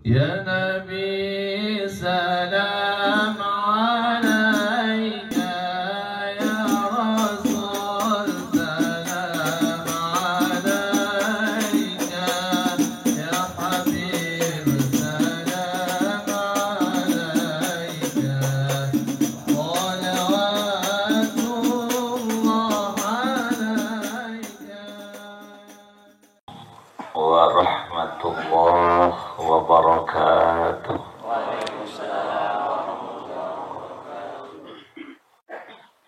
يا نبي سلام عليك يا رسول سلام عليك يا حبيب سلام عليك صلوات الله عليك ورحمة الله وبركاته.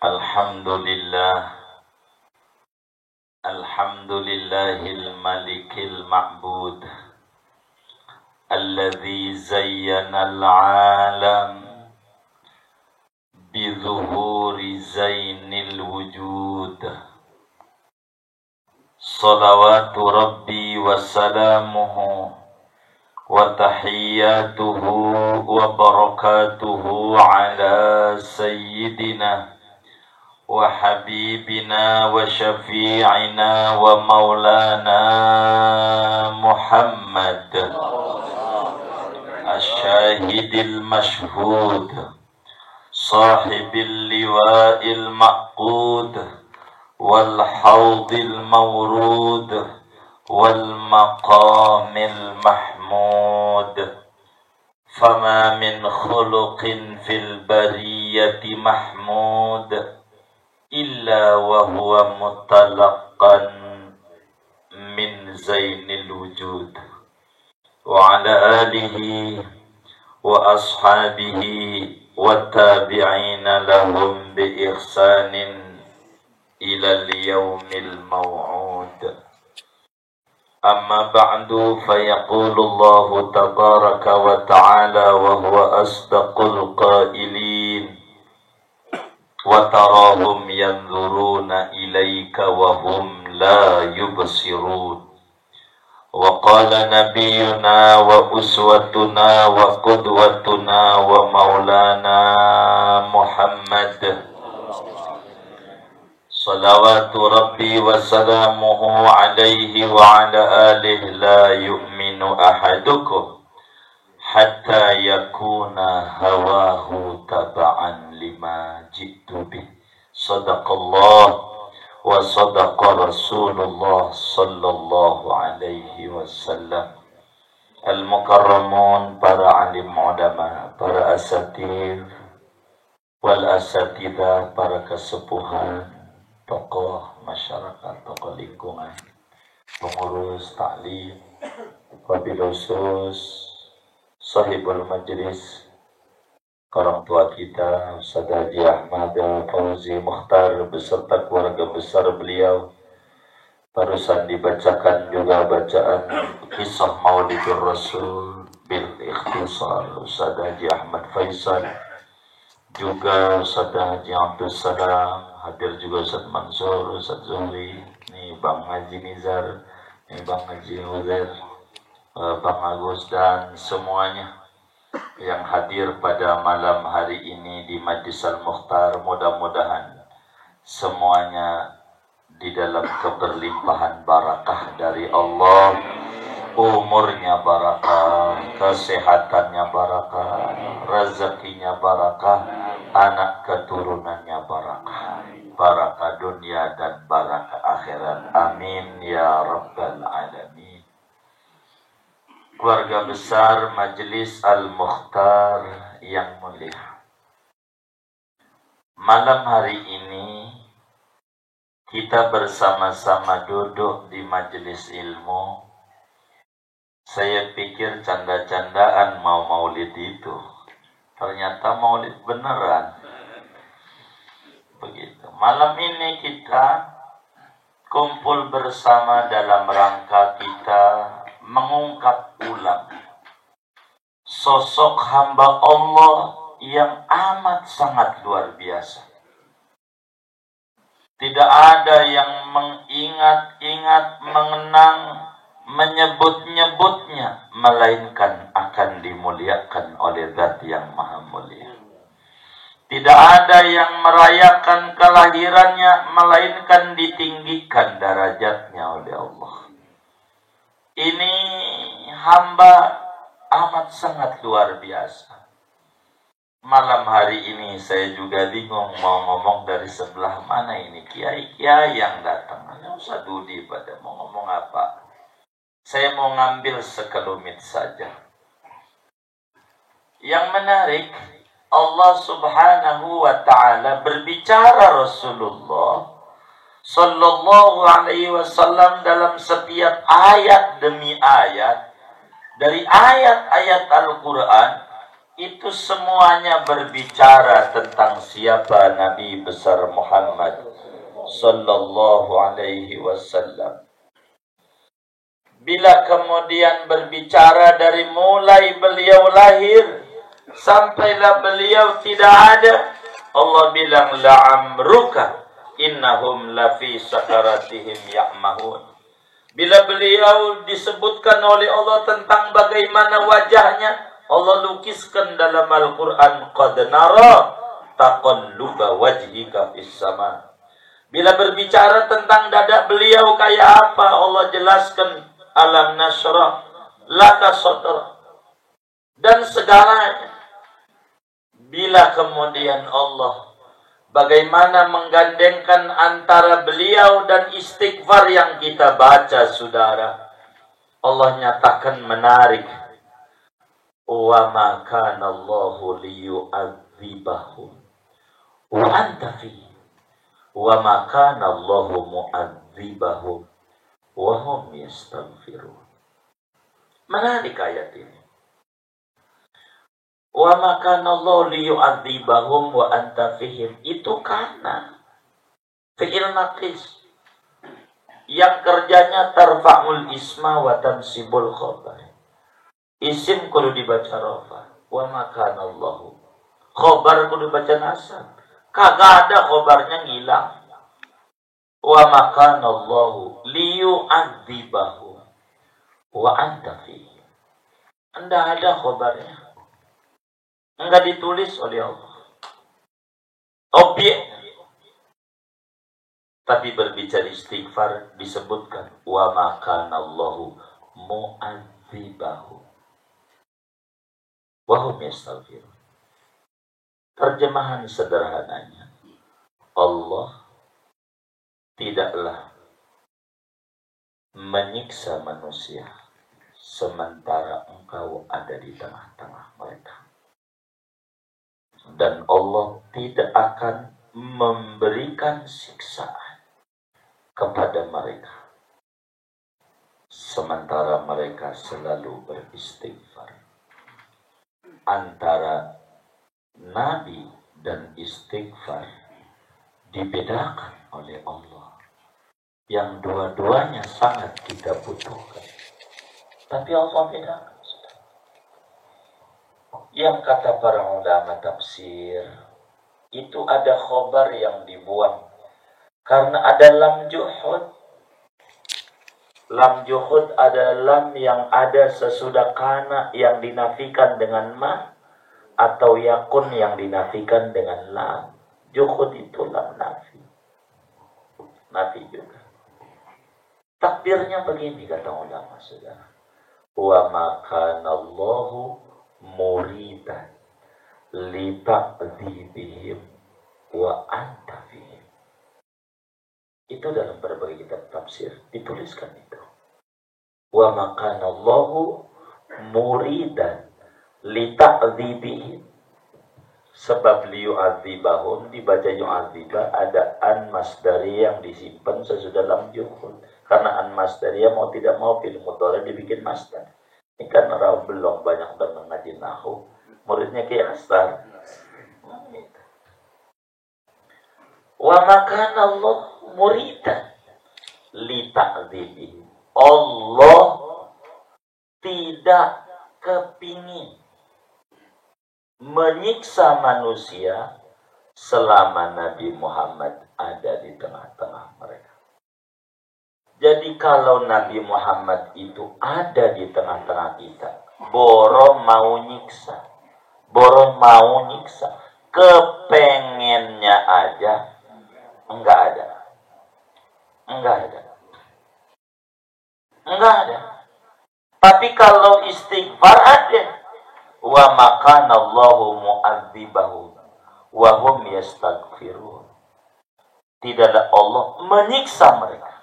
الحمد لله الملك المعبود الذي زين العالم بظهور زين الوجود. صلوات ربي وسلامه وتحياته وبركاته على سيدنا وحبيبنا وشفيعنا ومولانا محمد الشاهد المشهود صاحب اللواء المعقود والحوض المورود والمقام المحمود. فما من خلق في البرية محمود إلا وهو متلقا من زين الوجود. وعلى آله وأصحابه والتابعين لهم بإحسان إلى اليوم الموعود. أما بعد فيقول الله تبارك وتعالى وهو أصدق القائلين وتراهم ينظرون إليك وهم لا يبصرون. وقال نبينا وأسوتنا وقدوتنا ومولانا محمد صلوات ربي وسلامه عليه وعلى آله لا يؤمن أحدكم حتى يكون هواه تبعا لما جئت به. صدق الله وصدق رسول الله صلى الله عليه وسلم. Al-mukarramun, para alim ulama, para asatir wal asatidah, para kesepuhan, tokoh masyarakat, tokoh lingkungan, pengurus taklim, wabil khusus sahibul majlis, orang tua kita Ustaz Haji Ahmad Fauzi Mukhtar beserta keluarga besar beliau. Barusan dibacakan juga bacaan kisah Maulidur Rasul bil ikhtisar Ustaz Haji Ahmad Faisal, juga Ustaz Haji Abdul Salam, hadir juga Ustaz Mansur, Ustaz Zuhri, nih Bang Haji Nizar, nih Bang Haji Uzair, Bang Agus, dan semuanya yang hadir pada malam hari ini di Majlis Al-Mukhtar. Mudah-mudahan semuanya di dalam keberlimpahan barakah dari Allah, umurnya barakah, kesehatannya barakah, rezekinya barakah, anak keturunannya barakah, barakah dunia dan barakah akhirat. Amin ya rabbal alamin. Keluarga besar Majlis Al-Mukhtar yang mulia, malam hari ini kita bersama-sama duduk di majelis ilmu. Saya pikir canda-candaan mau maulid itu, ternyata maulid beneran. Begitu. Malam ini kita kumpul bersama dalam rangka kita mengungkap ulang sosok hamba Allah yang amat sangat luar biasa. Tidak ada yang mengingat-ingat, mengenang, menyebut-nyebutnya, melainkan akan dimuliakan oleh Zat yang Maha Mulia. Tidak ada yang merayakan kelahirannya, melainkan ditinggikan derajatnya oleh Allah. Ini hamba amat sangat luar biasa. Malam hari ini saya juga bingung mau ngomong dari sebelah mana ini. Kiai-kiai yang datang. Hanya usah dudi pada mau ngomong apa. Saya mau ngambil sekelumit saja. Yang menarik, Allah subhanahu wa ta'ala berbicara Rasulullah sallallahu alaihi wasallam dalam setiap ayat demi ayat. Dari ayat-ayat Al-Quran, itu semuanya berbicara tentang siapa Nabi besar Muhammad sallallahu alaihi wasallam. Bila kemudian berbicara dari mulai beliau lahir sampailah beliau tidak ada, Allah bilang la'amruka innahum lafi sakaratihim ya'mahun. Bila beliau disebutkan oleh Allah tentang bagaimana wajahnya, Allah lukiskan dalam Al-Quran, qad nara taqalluba wajhika fis sama. Bila berbicara tentang dada beliau kayak apa, Allah jelaskan alam nasrah laka sadra dan segalanya. Bila kemudian Allah bagaimana menggandengkan antara beliau dan istighfar yang kita baca, saudara, Allah nyatakan menarik. Wa ma kana Allahu liyu'adzibahum wa anta fihim wa ma kana Allahu mu'adzibahum wa hum yastaghfirun. Menarik ayat ini. Wa ma kana Allahu liyu'adzibahum wa anta fihim, itu karena fi'il naqis yang kerjanya tarfa'ul isma wa tansibul khabar. Isim kudu dibaca rafa, wa ma kana Allahu. Khabar kudu baca nasab. Kagak ada khabarnya ngilang. Wa ma kana Allahu liyu'adzibahum wa anta fihim. Anda ada khabarnya. Enggak ditulis oleh Allah. Objek. Tapi berbicara istighfar disebutkan wa ma kana Allahu mu'adzibahum wa hum yastaghfirun. Terjemahan sederhananya, Allah tidaklah menyiksa manusia sementara engkau ada di tengah-tengah mereka. Dan Allah tidak akan memberikan siksaan kepada mereka sementara mereka selalu beristighfar. Antara Nabi dan istighfar dibedakan oleh Allah, yang dua-duanya sangat kita butuhkan. Tapi Allah bedakan. Yang kata para ulama tafsir, itu ada khobar yang dibuang karena ada lam juhud. Lam juhud adalah lam yang ada sesudah kana yang dinafikan dengan ma, atau yakun yang dinafikan dengan lam. Juhud itu lam nafi. Nafi juga. Takdirnya begini kata ulama, saudara. Wa ma kana Allahu muridan li ta'dzibihim wa anta fihim. Itu dalam berbagai kitab tafsir dituliskan itu. Wa ma kana Allahu muridan li ta'dzibihim. Sebab liyu'adzibahum dibaca yu'adziba, ada an masdari yang disimpan sesudah lam juhud. Karena an masdariyah mau tidak mau fil mudhari dibikin masdar. Ini kan orang belum banyak dan mengaji nahwu, muridnya kayak astar. Wa makana Allah muridan li ta'dzibi. Allah tidak kepingin menyiksa manusia selama Nabi Muhammad ada di tengah-tengah mereka. Jadi kalau Nabi Muhammad itu ada di tengah-tengah kita, boro mau nyiksa, kepengennya aja enggak ada. Tapi kalau istighfar ada, wa makana Allahu mu'adzibahum wa hum yastaghfirun. Tidaklah Allah menyiksa mereka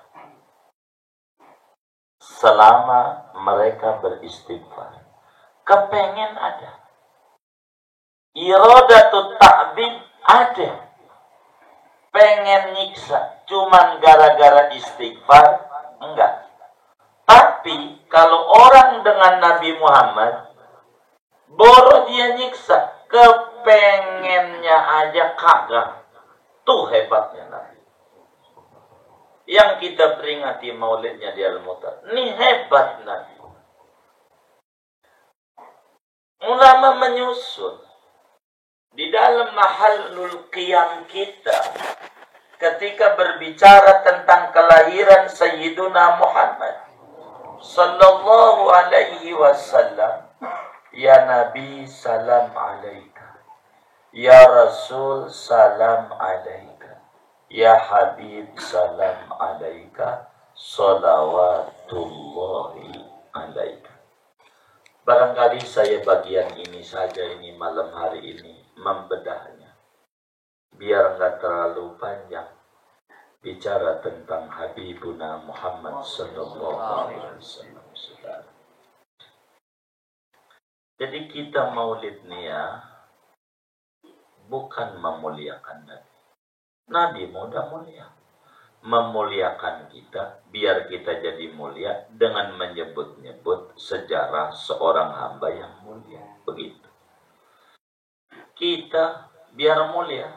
selama mereka beristighfar. Kepengen ada. Iradatut ta'dzib ada. Pengen nyiksa, cuman gara-gara istighfar, enggak. Tapi kalau orang dengan Nabi Muhammad, baru dia nyiksa, kepengennya aja kagak. Tuh hebatnya Nabi. Yang kita peringati maulidnya di Al-Mu'tad. Ini hebat Nabi. Ulama menyusun di dalam mahallul qiyam kita ketika berbicara tentang kelahiran Sayyiduna Muhammad sallallahu alaihi wasallam. Ya Nabi, salam alaika. Ya Rasul, salam alaika. Ya Habib, salam alaika. Salawatullahi alaika. Barangkali saya bagian ini saja ini malam hari ini membedahnya. Biar nggak terlalu panjang bicara tentang Habibuna Muhammad sallallahu alaihi wasallam. Jadi kita maulid nia bukan memuliakan Nabi. Nabi mudah mulia. Memuliakan kita biar kita jadi mulia dengan menyebut-nyebut sejarah seorang hamba yang mulia. Begitu. Kita biar mulia.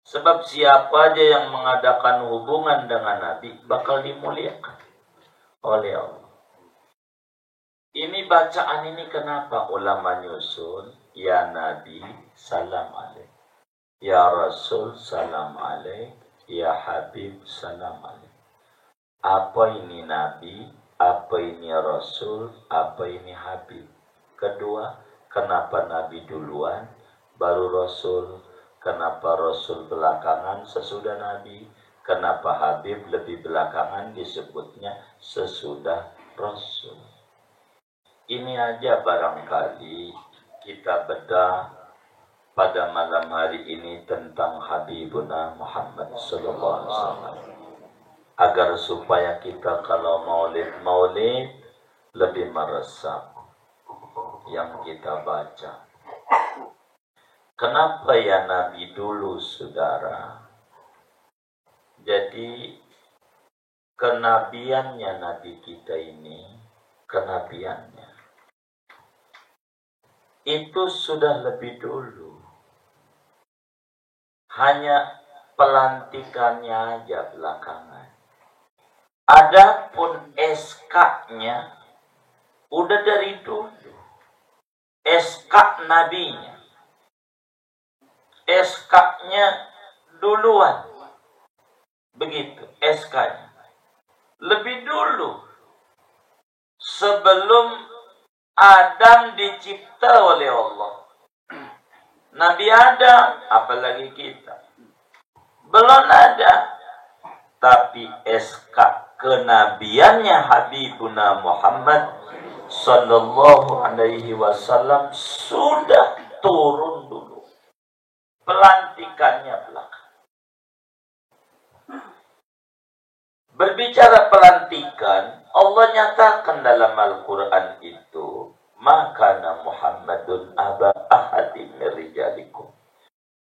Sebab siapa aja yang mengadakan hubungan dengan Nabi bakal dimuliakan oleh Allah. Ini bacaan ini kenapa ulama nyusun? Ya Nabi, salam alaik. Ya Rasul, salam alaik. Ya Habib, salam alaik. Apa ini Nabi? Apa ini Rasul? Apa ini Habib? Kedua, kenapa Nabi duluan, baru Rasul? Kenapa Rasul belakangan sesudah Nabi? Kenapa Habib lebih belakangan disebutnya sesudah Rasul? Ini aja barangkali kita bedah pada malam hari ini tentang Habibuna Muhammad sallallahu alaihi wasallam. Agar supaya kita kalau maulid lebih meresap yang kita baca. Kenapa ya Nabi dulu, saudara? Jadi kenabiannya Nabi kita ini, kenabiannya itu sudah lebih dulu. Hanya pelantikannya aja belakangan. Adapun SK-nya udah dari dulu. SK nabinya. SK-nya duluan. Begitu SK-nya. Lebih dulu. Sebelum Adam dicipta oleh Allah. Nabi Adam, apalagi kita, belum ada. Tapi SK kenabiannya Habibuna Muhammad sallallahu alaihi wasallam sudah turun dulu. Pelantikannya belakang. Berbicara pelantikan, Allah nyatakan dalam Al-Quran itu, makana Muhammadun aba ahadin min rijalikum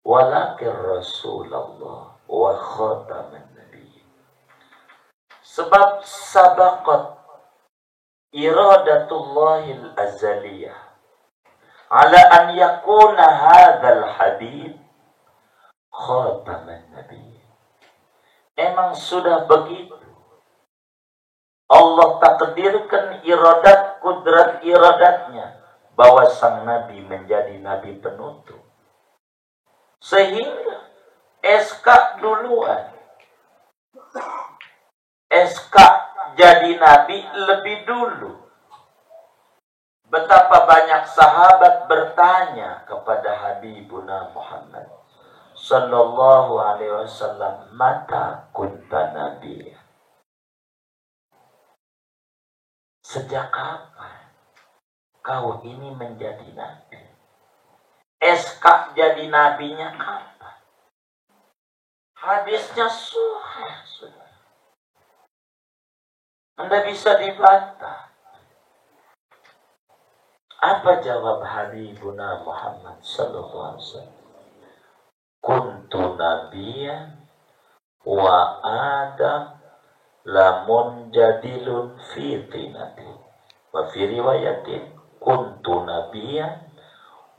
walakin Rasulullah wa khataman nabiyyin. Sebab sabaqat iradatullahil azaliyah ala an yakuna hadzal habib khataman nabiyyin. Emang sudah begitu. Allah takdirkan iradat, kudrat iradatnya bahwa sang Nabi menjadi Nabi penutup. Sehingga SK duluan. SK jadi Nabi lebih dulu. Betapa banyak sahabat bertanya kepada Habibuna Muhammad sallallahu alaihi wasallam, mata kunta nabiyya? Sejak kapan kau ini menjadi nabi. SK jadi nabinya kapan? Hadisnya sahih, sudah. Anda bisa dibantah. Apa jawab Habibuna Muhammad sallallahu alaihi wasallam? Kuntu nabiyyan wa Adam lamun jadilun fi tinati. Wa fi riwayatin kuntu nabiyyan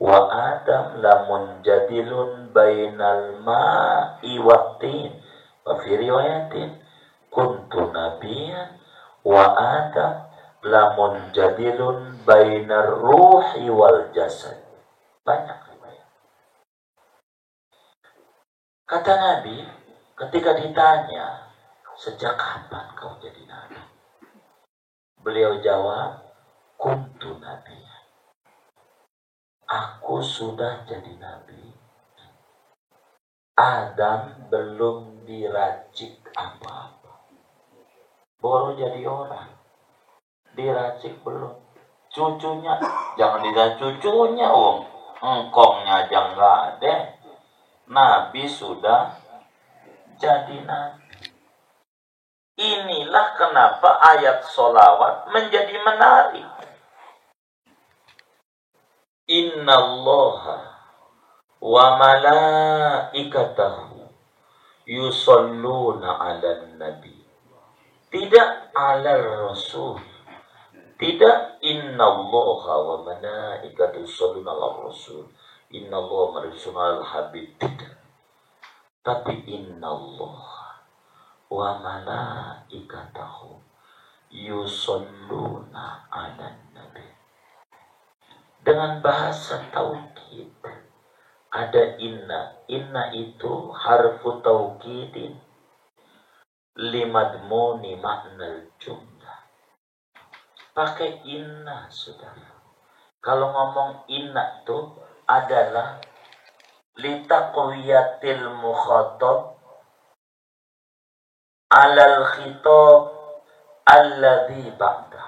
wa Adam lamun jadilun bainal ma'i wa tin. Wa fi riwayatin kuntu nabiyyan wa Adam lamun jadilun bainar ruhi wal jasad. Banyak riwayat. Kata Nabi ketika ditanya, sejak kapan kau jadi nabi? Beliau jawab, kuntu nabi. Aku sudah jadi nabi. Adam belum diracik apa-apa. Baru jadi orang. Diracik belum. Cucunya, jangan dilihat cucunya, engkongnya aja nggak ada. Nabi sudah jadi nabi. Inilah kenapa ayat sholawat menjadi menarik. Innallaha wa malaikatahu yusalluna 'alan nabi. Tidak 'alal rasul. Tidak innallaha wa malaikatahu yusalluna 'alar rasul. Innallaha marsumal habib. Tidak. Tapi innallaha wa malaikatahu yusalluna 'alan nabi. Dengan bahasa taukid ada inna. Inna itu harfu taukidin limadmuni makna jumlah. Pakai inna, saudara. Kalau ngomong inna itu adalah litaqwiyatil mukhatab alal khitab alladhi ba'da.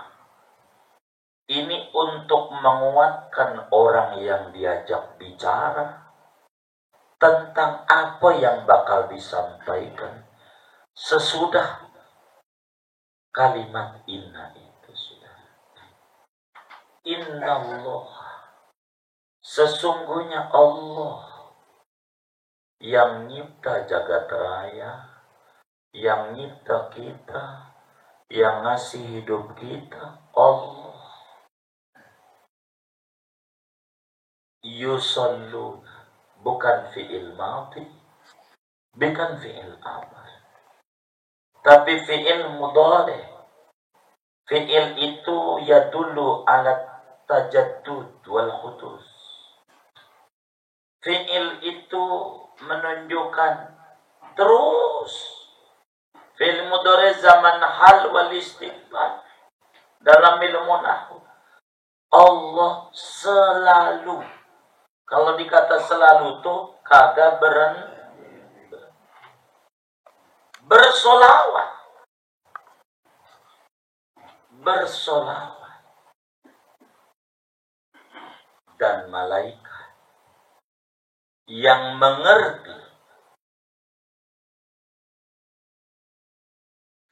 Ini untuk menguatkan orang yang diajak bicara tentang apa yang bakal disampaikan sesudah kalimat inna itu, sudah. Inna Allah, sesungguhnya Allah yang nyipta jagat raya, yang nyipta kita, yang ngasih hidup kita, Allah. Yusallun, bukan fi'il madhi, bukan fi'il amr, tapi fi'il mudhari. Fi'il itu yadullu ala tajaddud wal hudus. Fi'il itu menunjukkan terus. Fi'il mudhari zaman hal wal istiqbal. Dalam ilmu nahwu, Allah selalu. Kalau dikata selalu tuh kagak bersolawat. Bersolawat. Dan malaikat yang mengerti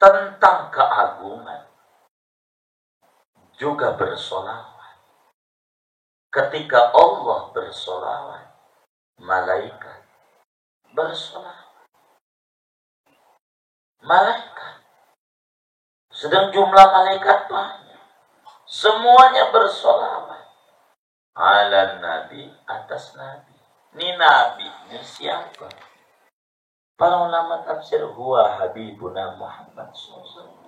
tentang keagungan juga bersolawat. Ketika Allah bersolawat, malaikat bersolawat. Malaikat. Sedang jumlah malaikat banyak. Semuanya bersolawat. Ala nabi, atas nabi. Ini nabi, ini siapa? Para ulama tafsir, huwa habibuna Muhammad SAW.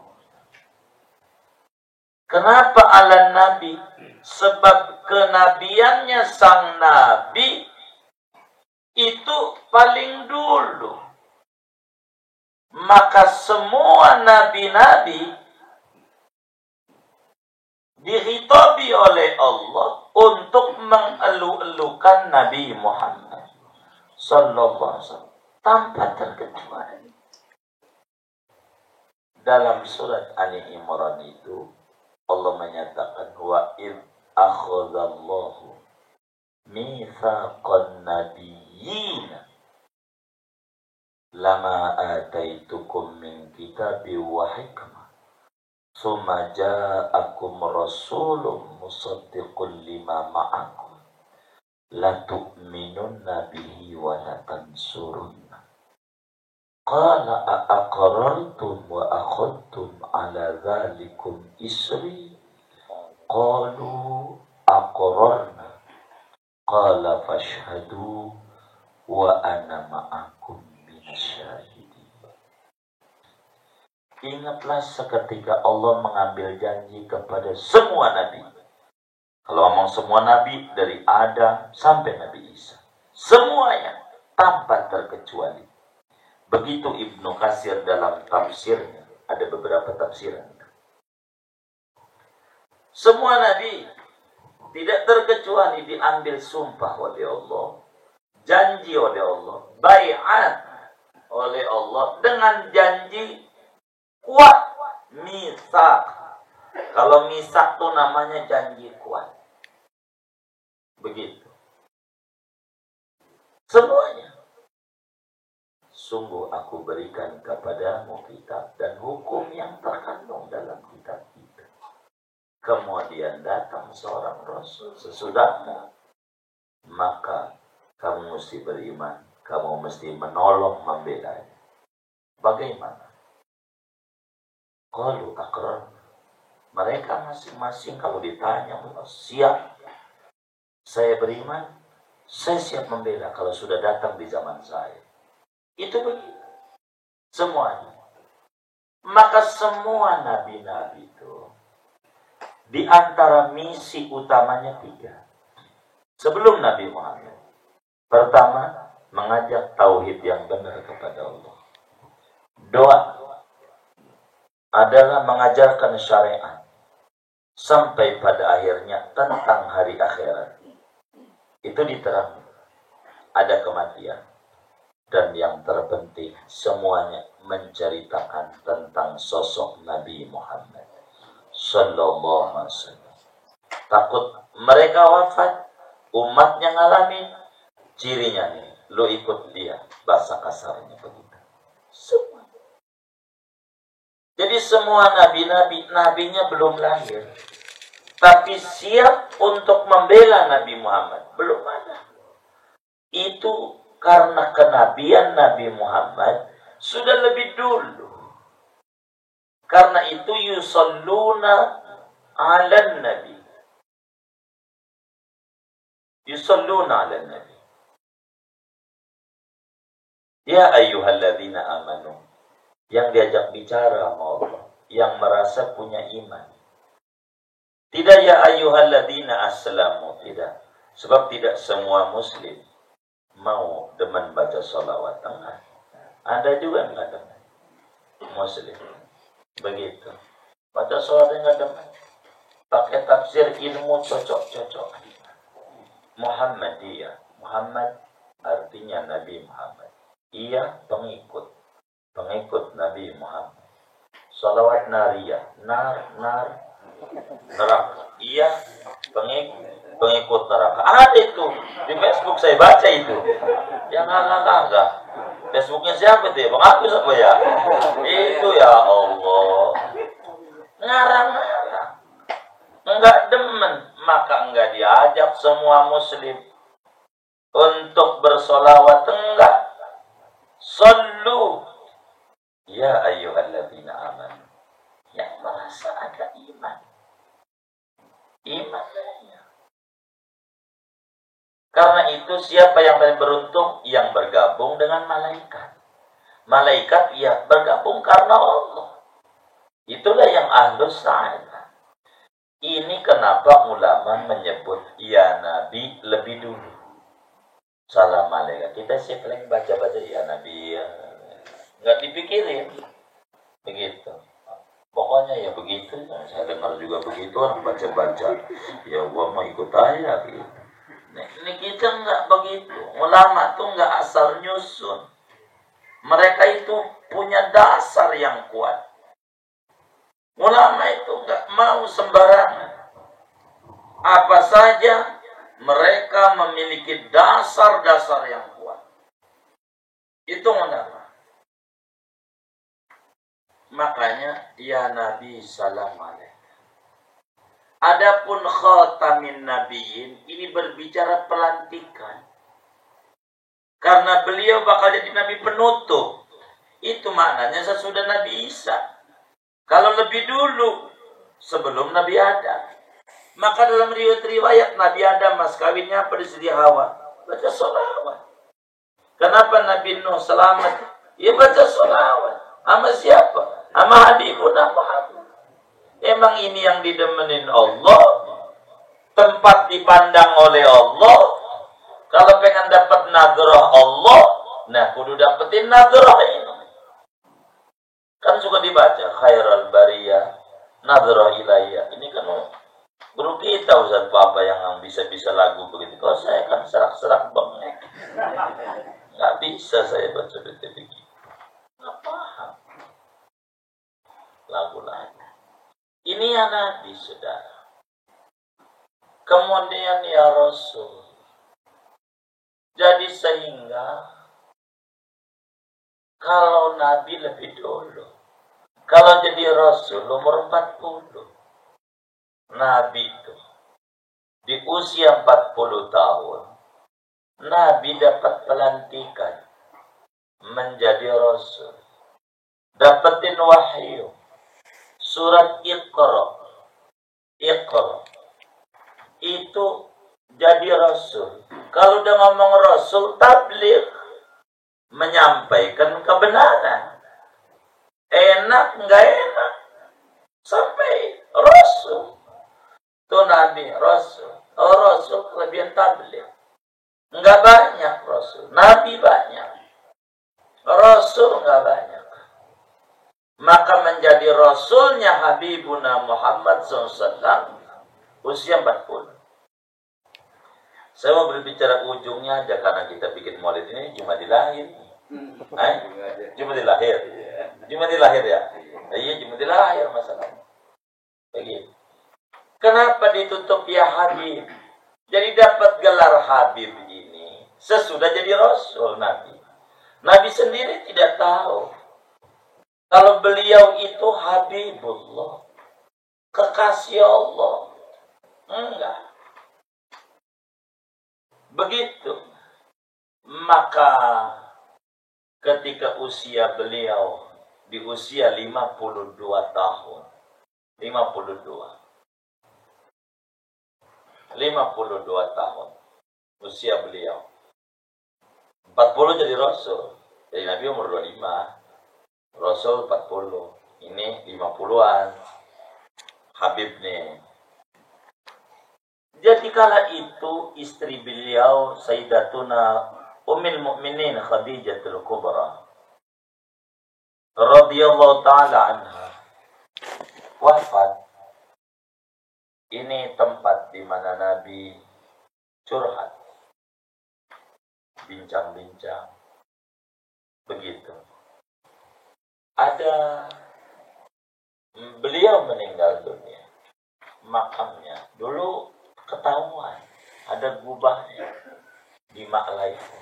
Kenapa ala nabi? Sebab kenabiannya sang nabi itu paling dulu. Maka semua nabi-nabi dihitabi oleh Allah untuk mengelu-elukan Nabi Muhammad sallallahu alaihi wasallam tanpa terkecuali. Dalam surat Ali Imran itu Allah menyatakan wa id akhadallahu mitsaqan nabiyyin lama ataitukum min kitabi wa hikmah summa ja'akum rasulun musaddiqun lima ma'akum la tu'minunna bihi wa la tansurunna qala aqarartum wa akhadtum ala dhalikum isri qalu aqrarna qala fashhadu wa ana ma'akum minasyahidin. Ingatlah seketika Allah mengambil janji kepada semua nabi. Kalau ngomong semua nabi dari Adam sampai Nabi Isa, semuanya tanpa terkecuali. Begitu Ibnu Katsir dalam tafsirnya, ada beberapa tafsiran. Semua nabi tidak terkecuali diambil sumpah oleh Allah, janji oleh Allah, bai'at oleh Allah dengan janji kuat, misak. Kalau misak itu namanya janji kuat. Begitu. Semuanya. Sungguh aku berikan kepadamu kitab dan hukum yang terkandung dalam kitab itu. Kemudian datang seorang Rasul sesudahmu. Maka kamu mesti beriman. Kamu mesti menolong, membela. Bagaimana? Qalu aqrar. Mereka masing-masing kalau ditanya, siap. Saya beriman, saya siap membela kalau sudah datang di zaman saya. Itu begitu. Semuanya. Maka semua nabi-nabi itu, di antara misi utamanya 3. Sebelum Nabi Muhammad. Pertama, mengajak tauhid yang benar kepada Allah. Doa adalah mengajarkan syariat sampai pada akhirnya tentang hari akhirat. Itu diterangkan. Ada kematian. Dan yang terpenting semuanya menceritakan tentang sosok Nabi Muhammad sallallahu alaihi wasallam. Takut mereka wafat, umatnya ngalamin, cirinya nih, lo ikut dia, bahasa kasarnya begitu. Semua. Jadi semua nabinya belum lahir, tapi siap untuk membela Nabi Muhammad. Belum ada. Itu karena kenabian Nabi Muhammad sudah lebih dulu. Karena itu yusalluna 'alan nabi. Yusalluna 'alan nabi. Ya ayyuhalladzina amanu. Yang diajak bicara sama Allah, yang merasa punya iman. Tidak ya ayyuhalladzina aslamu, tidak. Sebab tidak semua muslim mau demen baca sholawat. Ada juga yang nggak demen. Muslim. Begitu. Baca sholawat yang nggak demen. Pakai tafsir ilmu cocok-cocok. Muhammadiyah. Muhammad artinya Nabi Muhammad. Ia pengikut Nabi Muhammad. Sholawat nariyah. Neraka. Ia pengikut neraka. Ada itu di Facebook, saya baca itu. Yang agak-agak. Facebooknya siapa itu ya? Bang Agus apa ya? Itu ya Allah. Ngarang-ngarang. Enggak demen, maka enggak diajak semua muslim untuk bersolawat. Enggak. Sallu ya ayyuhalladzina amanu. Yang merasa ada iman. Imannya. Karena itu siapa yang paling beruntung? Yang bergabung dengan malaikat. Malaikat ya bergabung karena Allah. Itulah yang ahlus sa'adah. Ini kenapa ulama menyebut ya Nabi lebih dulu. Salam malaikat. Kita sih paling baca-baca ya Nabi. Nggak dipikirin. Begitu. Pokoknya ya begitu. Saya dengar juga begitu orang baca-baca. Ya gua mau ikut aja gitu. Ini kita nggak begitu. Ulama tuh nggak asal nyusun. Mereka itu punya dasar yang kuat. Ulama itu nggak mau sembarangan. Apa saja mereka memiliki dasar-dasar yang kuat. Itu mengapa? Makanya ya Nabi salam alaih. Adapun khatamin nabiyyin ini berbicara pelantikan. Karena beliau bakal jadi nabi penutup. Itu maknanya sesudah Nabi Isa. Kalau lebih dulu sebelum Nabi Adam. Maka dalam riwayat Nabi Adam mas kawinnya apa di Siti Hawa? Baca sholawat. Kenapa Nabi Nuh selamat? Ya baca sholawat. Sama siapa? Sama Habibuna Muhammad. Emang ini yang didemenin Allah, tempat dipandang oleh Allah. Kalau pengen dapat nadrah Allah, nah kudu dapetin nadrah ini. Kan suka dibaca khairal bariyah nadrah ilayya. Ini kan guru kita Ustaz Papa yang bisa-bisa lagu begitu. Kalau saya kan serak-serak bengek. Nggak bisa saya baca begitu. Nggak paham lagu-lagu. Ini ya Nabi, saudara. Kemudian ya Rasul. Jadi sehingga kalau Nabi lebih dulu. Kalau jadi Rasul umur 40. Nabi itu di usia 40 tahun. Nabi dapat pelantikan menjadi Rasul. Dapetin wahyu. Surat Iqra. Iqra. Itu jadi Rasul. Kalau udah ngomong Rasul, tabligh. Menyampaikan kebenaran. Enak, nggak enak. Sampai Rasul. Itu Nabi, Rasul. Oh, Rasul kelebihan tabligh. Nggak banyak Rasul. Nabi banyak. Rasul nggak banyak. Maka menjadi Rasulnya Habibuna Muhammad SAW usia 40. Saya mau berbicara ujungnya aja karena kita bikin maulid ini cuma di lahir. Cuma di lahir. Cuma di lahir ya. Iya, cuma di lahir masalahnya. Begitu. Kenapa ditutup ya Habib? Jadi dapat gelar Habib ini sesudah jadi Rasul Nabi. Nabi sendiri tidak tahu kalau beliau itu Habibullah, kekasih Allah. Enggak. Begitu. Maka ketika usia beliau di usia 52 tahun. 52 tahun usia beliau. 40 jadi Rasul. Jadi Nabi umur 25. Rasul 40. Ini 50-an. Habib nih. Jadi kala itu istri beliau Sayyidatuna Ummul Mukminin Khadijatul Kubra radhiyallahu taala anha wafat. Ini tempat di mana Nabi curhat, bincang-bincang. Begitu. Ada beliau meninggal dunia. Makamnya dulu ketahuan ada gubahnya di Ma'la itu.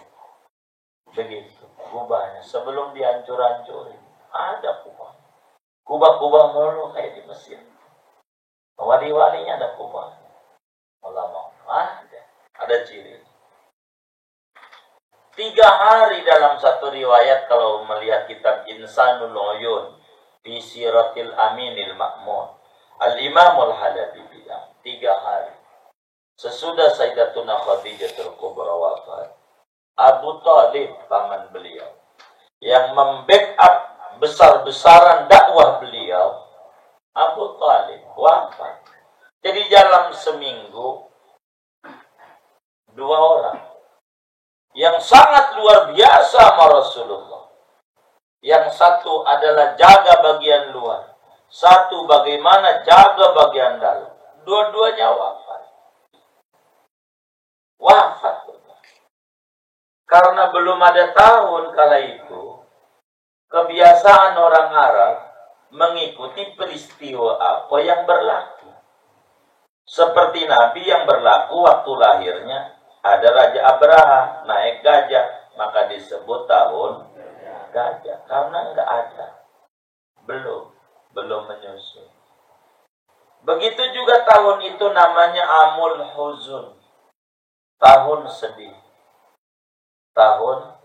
Begitu, gubahnya sebelum dihancur-hancurin ada kubah. Kubah-kubah mulu kayak di Mesir. Wali-walinya ada kubah. Ulama ada ciri. 3 hari dalam satu riwayat kalau melihat kitab Insanul Uyun fi Siratil Aminil Ma'mun. Al-Imamul Halabi bilang 3 hari sesudah Sayyidatuna Khadijatul Kubra wafat, Abu Talib paman beliau yang membackup besar-besaran dakwah beliau, Abu Talib wafat. Jadi dalam seminggu 2 orang yang sangat luar biasa sama Rasulullah. Yang satu adalah jaga bagian luar, satu bagaimana jaga bagian dalam. Dua-duanya wafat. Wafat. Karena belum ada tahun kala itu, kebiasaan orang Arab mengikuti peristiwa apa yang berlaku. Seperti Nabi yang berlaku waktu lahirnya, ada Raja Abraha naik gajah, maka disebut tahun gajah. Karena enggak ada, belum menyusul. Begitu juga tahun itu namanya Amul Huzun, tahun sedih. Tahun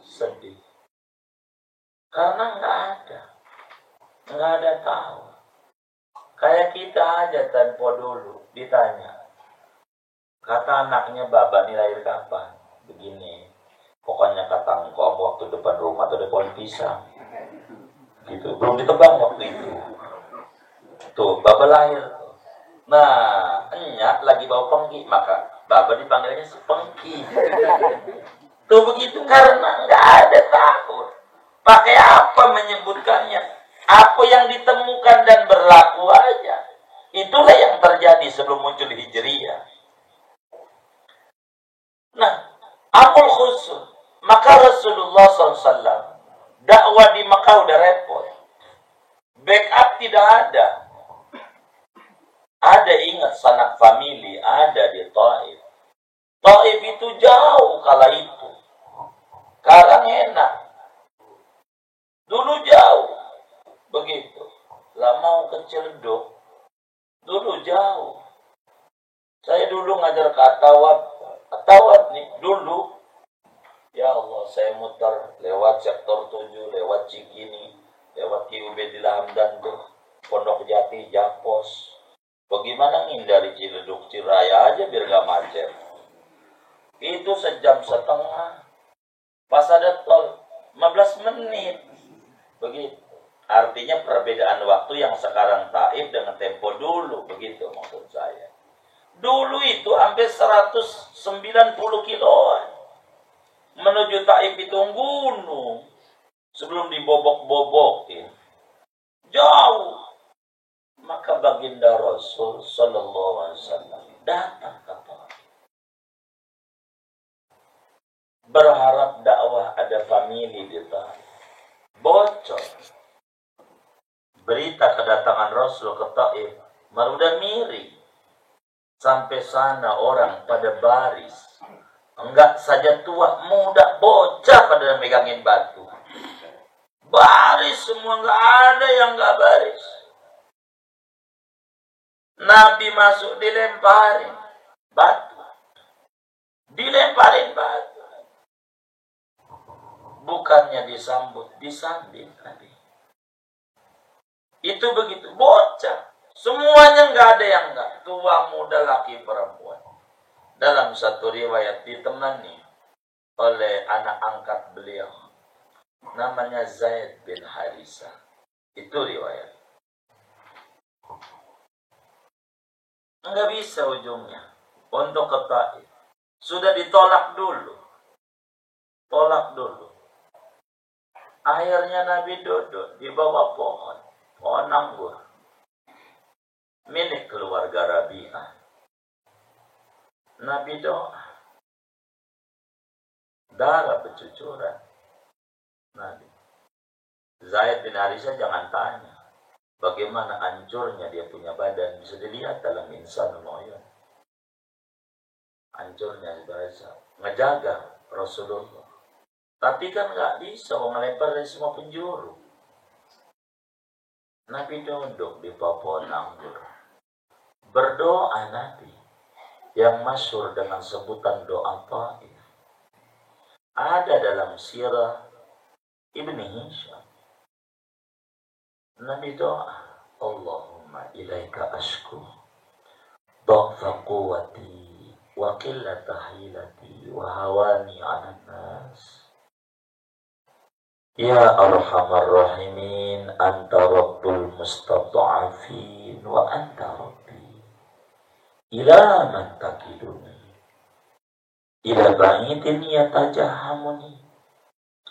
sedih. Karena enggak ada tahun. Kayak kita aja tempo dulu ditanya, kata anaknya, Baba ini lahir kapan? Begini, pokoknya kata engkau waktu depan rumah tuh ada pohon pisang gitu, belum ditebang waktu itu. Tuh Baba lahir. Nah, enyak lagi bawa pengki, maka Baba dipanggilnya si pengki. Tuh begitu, karena nggak ada tahun. Pakai apa menyebutkannya? Apa yang ditemukan dan berlaku aja. Itulah yang terjadi sebelum muncul Hijriyah. Nah, Amul Huzun. Maka Rasulullah SAW dakwah di Mekah udah repot. Backup tidak ada. Ada, ingat, sanak famili ada di Taif. Taif itu jauh kala itu. Sekarang enak. Dulu jauh. Begitu. Lah mau ke Ciledug. Dulu jauh. Saya dulu ngajar ke Atawat nih. Dulu. Ya Allah, saya muter lewat sektor 7, lewat Cikini, lewat Ki Ubedillah Hamdan tuh, Pondok Jati, Japos. Bagaimana ngindari Ciledug, Ciraya aja biar gak macet. Itu sejam setengah. Pas ada tol 15 menit. Begitu. Artinya perbedaan waktu yang sekarang Taif dengan tempo dulu. Begitu maksud saya. Dulu itu hampir 190 kiloan. Menuju Taif itu gunung. Sebelum dibobok-bobokin. Jauh. Maka baginda Rasul Sallallahu Alaihi Wasallam datang ke Taif. Berharap dakwah ada famili di Taif. Bocor. Berita kedatangan Rasul ke Taif udah miring. Sampai sana orang pada baris. Enggak saja tua, muda, bocah pada megangin batu. Baris semua, enggak ada yang enggak baris. Nabi masuk dilemparin batu. Dilemparin batu. Bukannya disambut, disambit Nabi. Itu begitu, bocah. Semuanya nggak ada yang nggak. Tua, muda, laki, perempuan. Dalam satu riwayat ditemani oleh anak angkat beliau. Namanya Zaid bin Harisa. Itu riwayat. Nggak bisa ujungnya. Untuk ke Taif. Sudah ditolak dulu. Tolak dulu. Akhirnya Nabi duduk di bawah pohon. Pohon anggur. Milik keluarga Rabi'ah. Nabi doa. Darah bercucuran. Nabi. Zaid bin Harisa jangan tanya. Bagaimana hancurnya dia punya badan. Bisa dilihat dalam Insanul Uyun. Hancurnya bahasa. Ngejaga Rasulullah. Tapi kan nggak bisa ngelempar dari semua penjuru. Nabi duduk di pohon anggur. Berdoa Nabi. Yang masyhur dengan sebutan doa Taif. Ada dalam sirah Ibn Hisham. Nabi doa. Allahumma ilaika ashku. Dha'fa quwati. Wa qillata hilati. Wa hawani ala nas. Ya arhamar rahimin, anta rabbul mustad'afin wa anta rabbi. Ila man takiduni. Ila ba'idin yatajahamuni.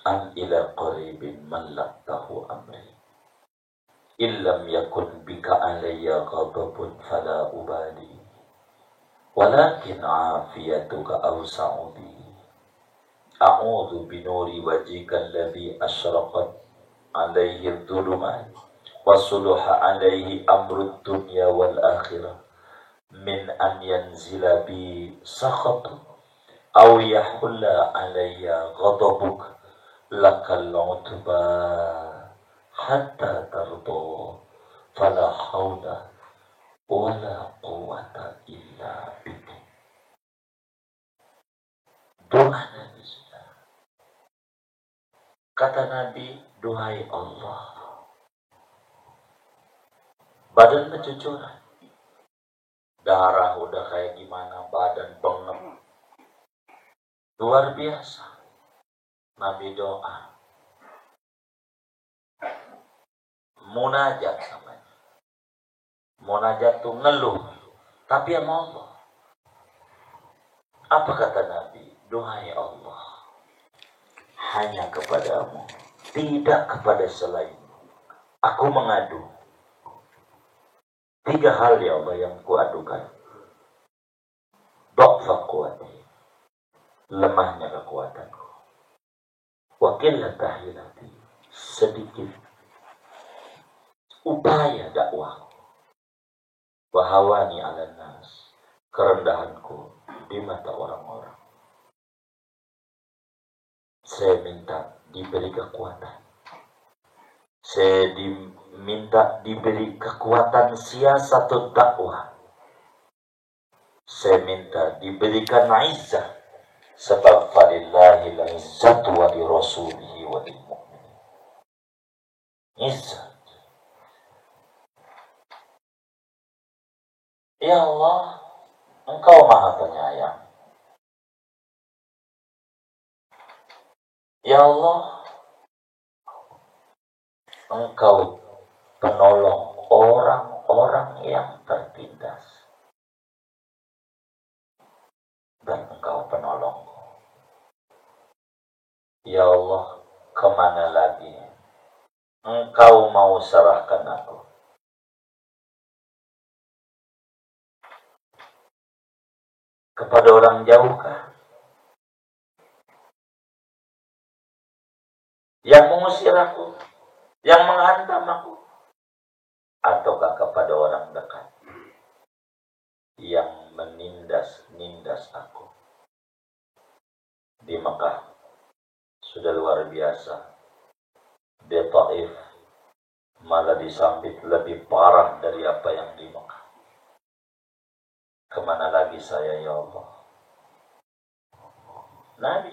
Am ila qaribin mallaktahu amri. Illam yakun bika alayya ghadabun fala ubali. Walakin afiyatuka awsa'u bi. A'udhu binuri wajhika alladhi asyraqat alaihi dhulumat wa suluha alaihi amrud dunya wal akhirah min an yanzila bi sakhatu aw yahulla alayya ghadabuk lakal utba hatta tardo fala hawla wala quwwata illa billah. Doa Nabi sudah. Kata Nabi, duhai Allah, badan kecucuran, darah udah kayak gimana, badan bengep, luar biasa. Nabi doa, munajat namanya. Munajat tuh ngeluh, tapi sama Allah. Apa kata Nabi? Duhai Allah, hanya kepadamu, tidak kepada selainmu. Aku mengadu. 3 hal ya Allah yang kuadukan. Dha'fa quwwati, lemahnya kekuatanku. Wa qillata hilati, sedikit upaya dakwah. Wa hawani 'alan nas, kerendahanku di mata orang-orang. Saya minta diberi kekuatan. Saya minta diberi kekuatan siasatut dakwah. Saya minta diberikan izzah, sebab falillahil izzatu wa li rasulihi wa lil mu'minin. Izzah. Ya Allah, Engkau Maha Penyayang. Ya Allah, Engkau penolong orang-orang yang tertindas. Dan Engkau penolongku. Ya Allah, kemana lagi Engkau mau serahkan aku? Kepada orang jauhkah? Yang mengusir aku? Yang menghantam aku? Ataukah kepada orang dekat yang menindas aku? Di Mekah sudah luar biasa. Di Taif malah disambit lebih parah dari apa yang di Mekah. Kemana lagi saya ya Allah? Nabi,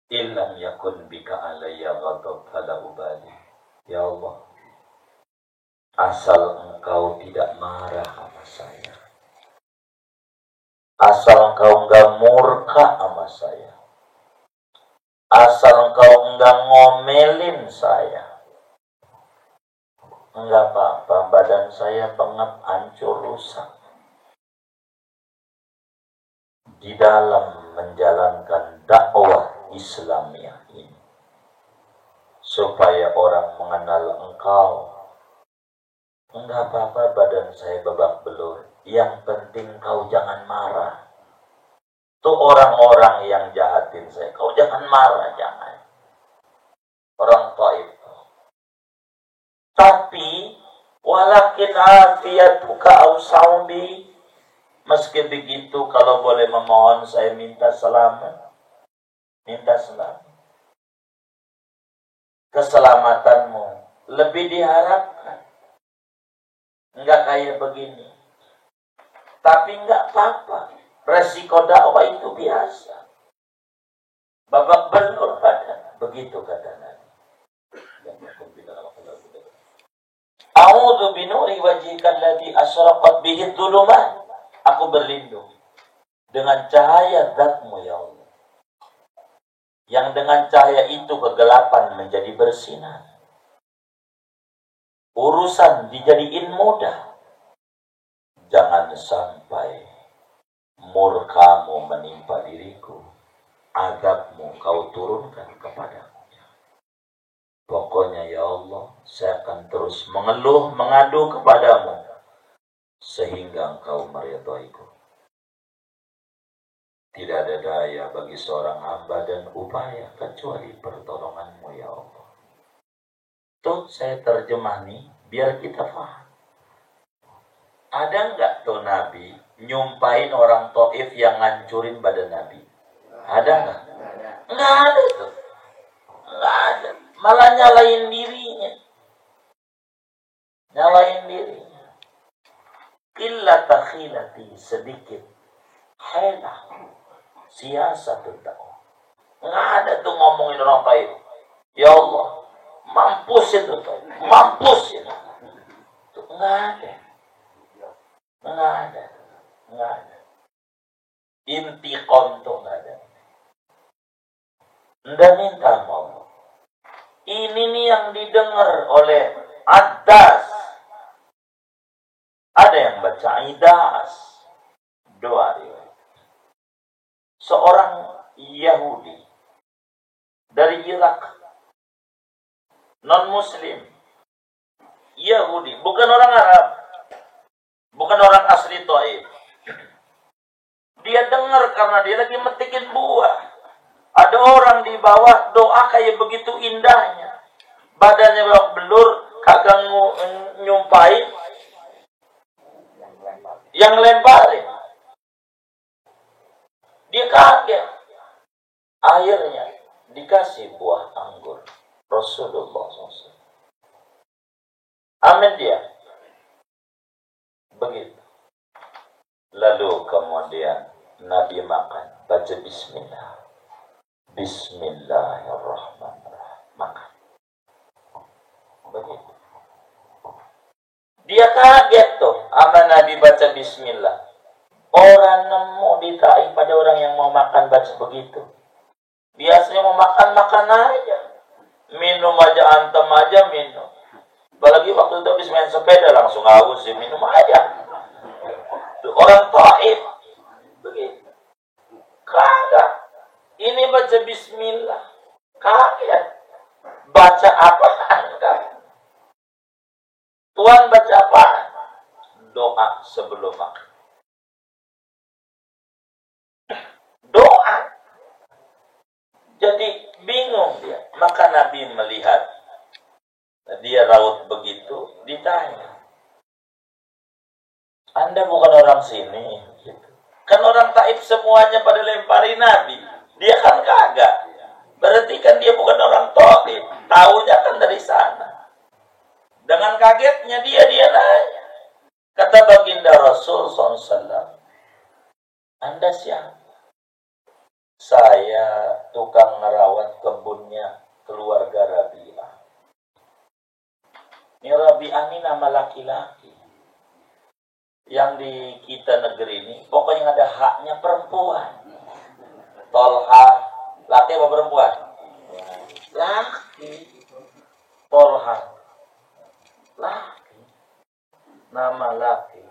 illam yakun bika alayya ghadab fala ubali. Ya Allah, asal Engkau tidak marah sama saya, asal Engkau enggak murka sama saya, asal Engkau enggak ngomelin saya, enggak apa-apa, badan saya pengap, hancur, rusak. Di dalam menjalankan dakwah Islamiyah ini, supaya orang mengenal Engkau. Enggak apa-apa badan saya babak belur, yang penting Kau jangan marah. Tuh orang-orang yang jahatin saya, Kau jangan marah, jangan. Orang Taif. Tapi walakin afiyatuka ausaubi, meski begitu kalau boleh memohon saya minta selamat. Minta selamat. Keselamatanmu lebih diharapkan. Enggak kayak begini. Tapi enggak apa-apa. Resiko dakwah itu biasa. Babak belur badan. Begitu kata Nabi. A'udzu binuri wajhika alladzi asyraqat bihi dhulumat. Aku berlindung dengan cahaya Zat-Mu ya Allah, yang dengan cahaya itu kegelapan menjadi bersinar. Urusan dijadiin mudah. Jangan sampai murka-Mu menimpa diriku, azab-Mu Kau turunkan kepadaku. Pokoknya ya Allah, saya akan terus mengeluh, mengadu kepadamu sehingga Engkau meridhoiku. Tidak ada daya bagi seorang hamba dan upaya kecuali pertolongan-Mu ya Allah. Tuh saya terjemah nih biar kita paham. Ada nggak tuh Nabi nyumpahin orang Taif yang ngancurin badan Nabi? Ada nggak? Nggak ada tuh. Nggak ada. Malah nyalain dirinya. Nyalain dirinya. Illa takhilati, sedikit. Helah. Siasatun dakwah. Nggak ada tuh ngomongin orang Taif. Ya Allah, mampus itu tuh. Mampus itu. Tuh, nggak ada. Nggak ada. Nggak ada. Intiqam tuh nggak ada. Nggak minta mau. Ini nih yang didengar oleh Adas. Ada yang baca Idas. Doa riwayat. Seorang Yahudi dari Irak. Non-Muslim. Yahudi. Bukan orang Arab. Bukan orang asli Taif. Dia dengar karena dia lagi metikin buah. Ada orang di bawah doa kayak begitu indahnya. Badannya belok belur, kagak nyumpain. Yang lemparin. Dia kaget. Akhirnya dikasih buah anggur. Rasulullah SAW. Amin dia. Begitu. Lalu kemudian Nabi makan, baca bismillah. Bismillahirrahmanirrahim. Makan. Begitu. Dia kaget tuh sama Nabi baca bismillah. Orang nemu di Taif pada orang yang mau makan baca begitu. Biasanya mau makan aja. Minum aja, antem aja minum. Apalagi waktu itu habis main sepeda langsung haus ya, minum aja. Orang Taif begitu. Kagak. Ini baca bismillah. Kaget. Baca apa? Tuhan baca apa? Doa sebelum makan. Doa. Jadi bingung dia. Maka Nabi melihat. Dia raut begitu, ditanya. Anda bukan orang sini. Gitu. Kan orang Taif semuanya pada lempari Nabi. Dia kan kagak. Berarti kan dia bukan orang Taif. Taunya kan dari sana. Dengan kagetnya dia nanya. Kata baginda Rasul SAW. Anda siapa? Saya tukang ngerawat kebunnya keluarga Rabi'ah. Ini Rabi'ah ini nama laki-laki. Yang di kita negeri ini, pokoknya ada haknya perempuan. Tolha, laki apa perempuan? Laki. Tolha, laki. Nama laki.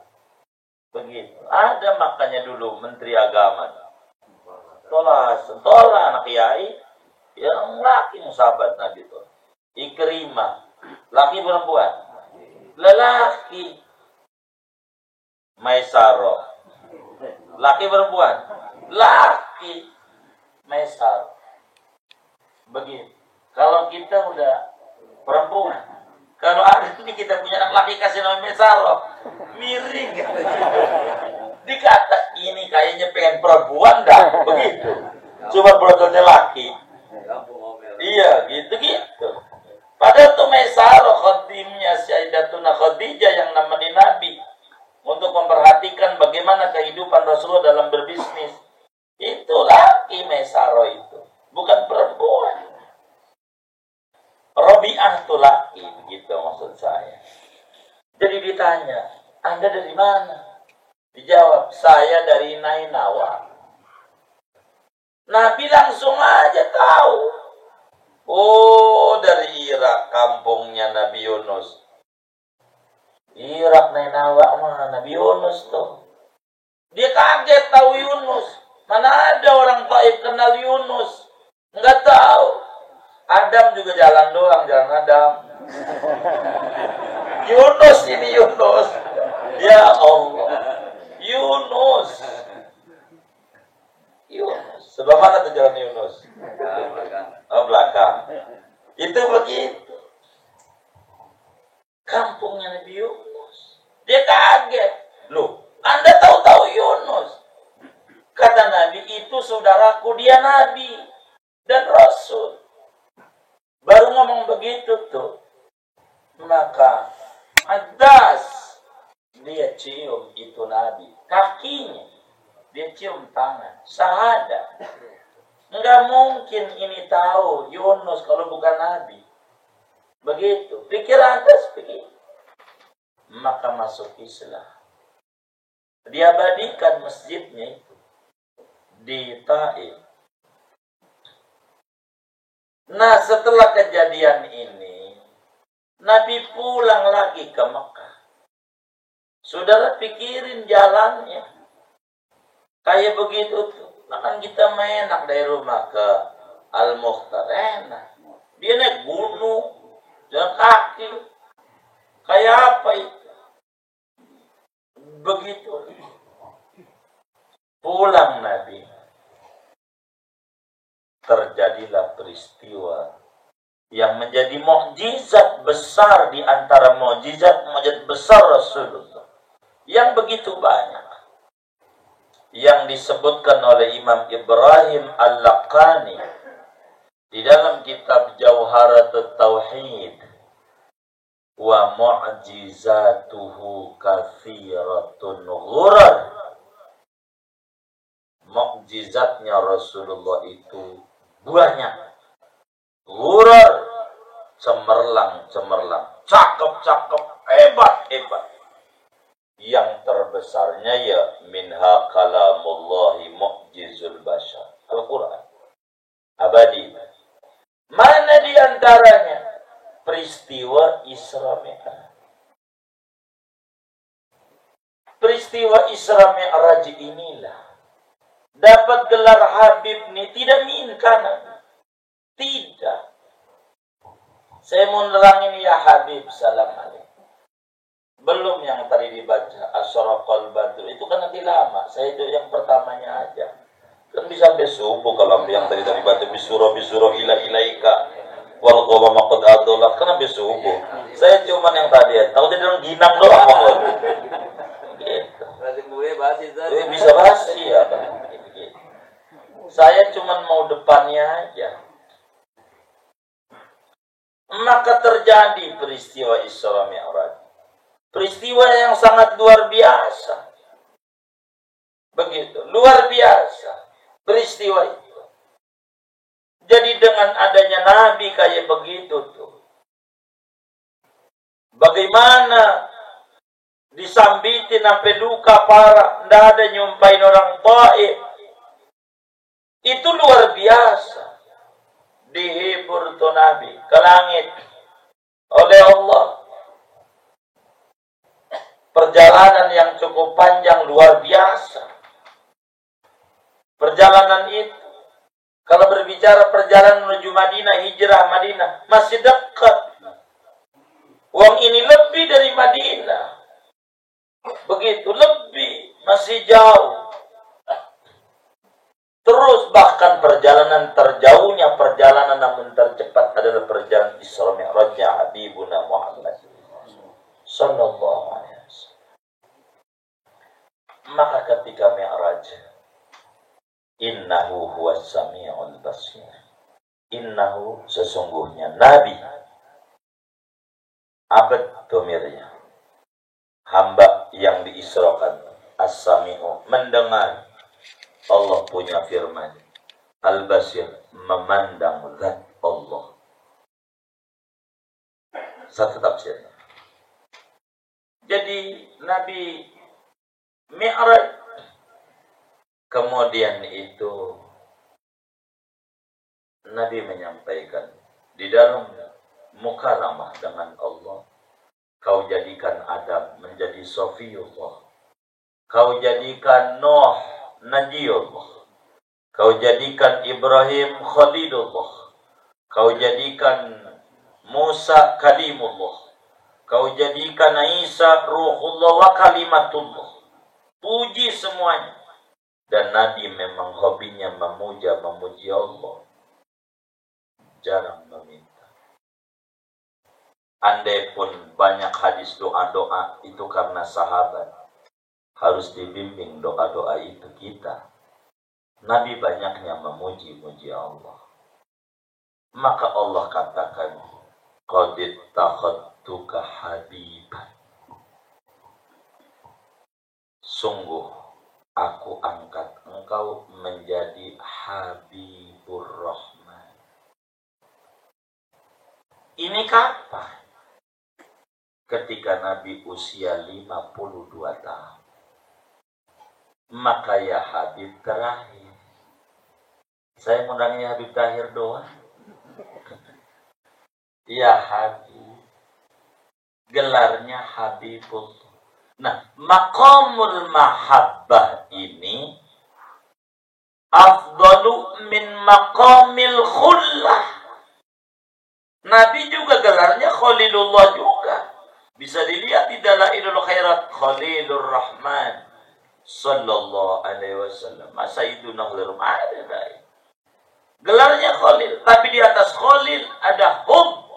Begitu. Ada makanya dulu Menteri Agama. Tolha anak kiai, yang laki sahabat Nabi itu. Ikrimah. Laki perempuan? Lelaki. Maisaro. Laki perempuan? Laki. Maisaro. Begitu. Kalau kita udah perempuan, kalau ada ini kita punya anak laki kasih nama Maisaro, miring. Dikata ini kayaknya pengen perempuan dah. Begitu. Cuma berdoanya laki. Iya, gitu. Padahal itu Maisaro khadimnya Sayyidatuna Khadijah yang nemenin Nabi untuk memperhatikan bagaimana kehidupan Rasulullah dalam berbisnis. Itu laki Maisaro itu, bukan perempuan. Rabi'ah itu laki, begitu maksud saya. Jadi ditanya, Anda dari mana? Dijawab, saya dari Nainawa. Nabi langsung aja tahu. Oh, dari Irak, kampungnya Nabi Yunus. Irak, Nainawa, mana Nabi Yunus tuh. Dia kaget tahu Yunus. Mana ada orang Taif kenal Yunus. Enggak tahu. Adam juga jalan doang, jalan Adam. Yunus ini Yunus. Ya Allah. Yunus. Sebelah mana tuh jalan Yunus? Oh, belakang. Itu begitu. Kampungnya Nabi Yunus. Dia kaget. saudaraku, dia nabi dan rasul. Baru ngomong begitu tuh, maka Adas dia cium itu nabi, kakinya dia cium tangan, syahadat. Enggak mungkin ini tahu Yunus kalau bukan nabi. Begitu, pikir Adas begitu. Maka masuk Islam. Diabadikan masjidnya itu di Taif. Nah, setelah kejadian ini, Nabi pulang lagi ke Mekah. Saudara pikirin jalannya. Kayak begitu tuh. Nah, kan kita enak dari rumah ke Al-Mukhtar. Enak. Dia naik gunung, jalan kaki. Kayak apa itu? Begitu. Pulang Nabi. Terjadilah peristiwa yang menjadi mukjizat besar di antara mukjizat besar Rasulullah. Yang begitu banyak. Yang disebutkan oleh Imam Ibrahim Al-Laqani di dalam kitab Jauharatut Tauhid. Wa mu'jizatuhu katsiratun ghurar. Mukjizatnya Rasulullah itu banyak. Ghurar, cemerlang, cakep, hebat. Yang terbesarnya ya minha kalamullahi mu'jizul bashar. Al-Quran. Abadi. Mana di antaranya? Peristiwa Isra Mi'raj. Peristiwa Isra Mi'raj inilah dapat gelar Habib nih, tidak min kanan. Tidak. Saya mau nerangin ya Habib, salam alaikum. Belum yang tadi dibaca Asyraqal Badr, itu kan nanti lama. Saya itu yang pertamanya aja. Kan bisa sampai subuh kalau yang tadi baca bisura ilaika wal qawma qad adallah, kan sampai subuh. Saya cuman yang tadi aja. Tahu dia dalam ginang doang kok. Gitu. Bisa basi ya. Saya cuman mau depannya aja. Maka terjadi peristiwa Isra Mi'raj. Peristiwa yang sangat luar biasa. Begitu, luar biasa peristiwa itu. Jadi dengan adanya Nabi kayak begitu tuh. Bagaimana disambitin sampai luka parah, ndak ada nyumpain orang Taif. Itu luar biasa. Dihibur tuh Nabi ke langit oleh Allah. Perjalanan yang cukup panjang, luar biasa. Perjalanan itu, kalau berbicara perjalanan menuju Madinah, hijrah Madinah, masih dekat. Uang ini lebih dari Madinah. Begitu, lebih, masih jauh. Terus bahkan perjalanan terjauhnya, perjalanan namun tercepat adalah perjalanan Isra Mi'rajnya Habibuna Muhammad sallallahu alaihi wasallam. Maka ketika Mi'raj, innahu huwas sami'ul basir. Innahu, sesungguhnya Nabi, abad domirnya, hamba yang diisrakan, as-sami'u, mendengar Allah punya firman, al-basir, memandang zat Allah. Satu tafsirnya. Jadi Nabi Mi'raj, kemudian itu Nabi menyampaikan di dalam mukaramah dengan Allah, kau jadikan Adam menjadi Sofiyullah, kau jadikan Nuh Najiyullah, kau jadikan Ibrahim Khalilullah, kau jadikan Musa Kalimullah, kau jadikan Isa Ruhullah wa Kalimatullah. Puji semuanya. Dan Nabi memang hobinya memuji Allah. Jarang meminta. Andai pun banyak hadis doa-doa itu karena sahabat. Harus dibimbing doa-doa itu kita. Nabi banyaknya memuji-muji Allah. Maka Allah katakan, qad ittakhadtuka habiban. Sungguh aku angkat engkau menjadi Habibur Rahman. Ini kapan? Ketika Nabi usia 52 tahun. Maka ya Habib terakhir. Saya ngundangnya Habib terakhir doang. Ya Habib. Gelarnya Habibullah. Nah, maqamul mahabbah ini afdalu min maqamil khullah. Nabi juga gelarnya Khalilullah juga. Bisa dilihat di Dalailul Khairat, Khalilur Rahman sallallahu alaihi wasallam. Sayyiduna Khalil ada. Gelarnya Khalil, tapi di atas Khalil ada hub.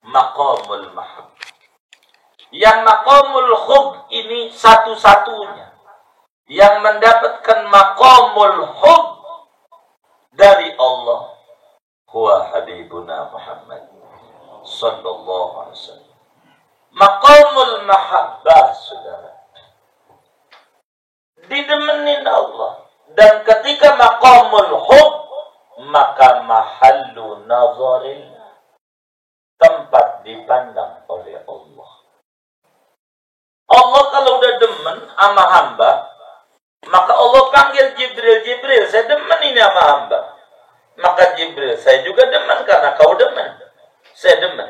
Maqamul mahabbah. Yang maqamul hub ini satu-satunya yang mendapatkan maqamul hub dari Allah. Huwa Habibuna Muhammad sallallahu alaihi wasallam. Maqamul mahabbah, saudara, didemenin Allah. Dan ketika maqamul hub, maka mahallu nazarin, tempat dipandang oleh Allah. Allah kalau udah demen sama hamba, maka Allah panggil Jibril, Jibril, saya demen ini sama hamba. Maka Jibril, saya juga demen karena kau demen. Saya demen.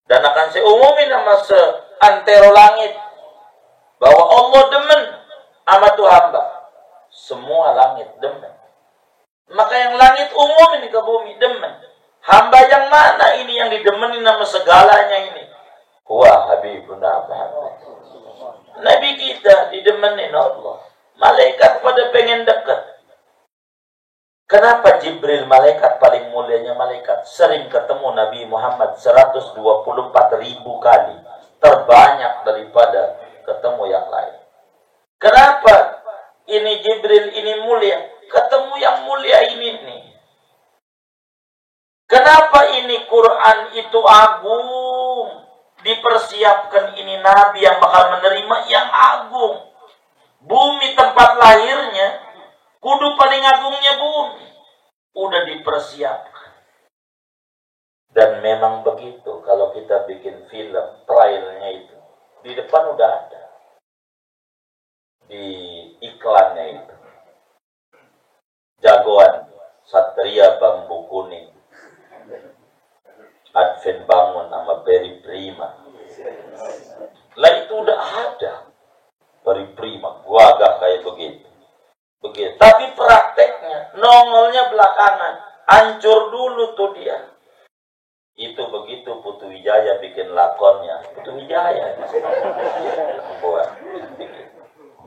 Dan akan saya umumin sama seantero langit bahwa Allah demen sama tuh hamba. Semua langit demen. Maka yang langit umumin ke bumi demen. Hamba yang mana ini yang didemenin sama segalanya ini? Huwa Habibuna Muhammad. Nabi kita didemenin Allah. Malaikat pada pengen dekat. Kenapa Jibril, malaikat paling mulianya malaikat, sering ketemu Nabi Muhammad 124.000 kali, terbanyak daripada ketemu yang lain? Kenapa ini Jibril ini mulia, ketemu yang mulia ini nih? Kenapa ini Quran itu agung, dipersiapkan ini Nabi yang bakal menerima yang agung? Bumi tempat lahirnya, kudu paling agungnya bumi, udah dipersiapkan. Dan memang begitu, kalau kita bikin film, trailernya itu, di depan udah ada. Di iklannya itu. Jagoan, Satria Bambu Kuning. Advent Bangun sama Berry Prima. Lah itu udah ada. Berry Prima, wagah kayak begitu. Begitu. Tapi prakteknya, nongolnya belakangan. Hancur dulu tuh dia. Itu begitu Putu Wijaya bikin lakonnya. Putu Wijaya.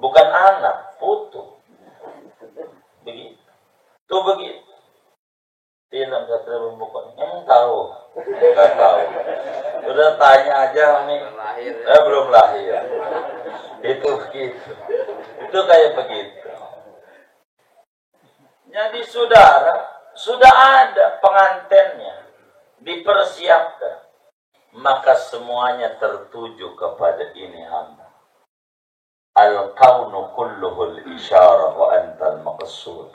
Bukan anak, Putu. Begitu. Tuh begitu. Film Satria Bambu Kuning. Tahu. Enggak tahu. Udah tanya aja nih. Belum lahir. Itu begitu. Itu kayak begitu. Jadi saudara, sudah ada pengantennya, dipersiapkan. Maka semuanya tertuju kepada ini hamba. Al-kaunu kulluhul isyarah wa antal maqsud.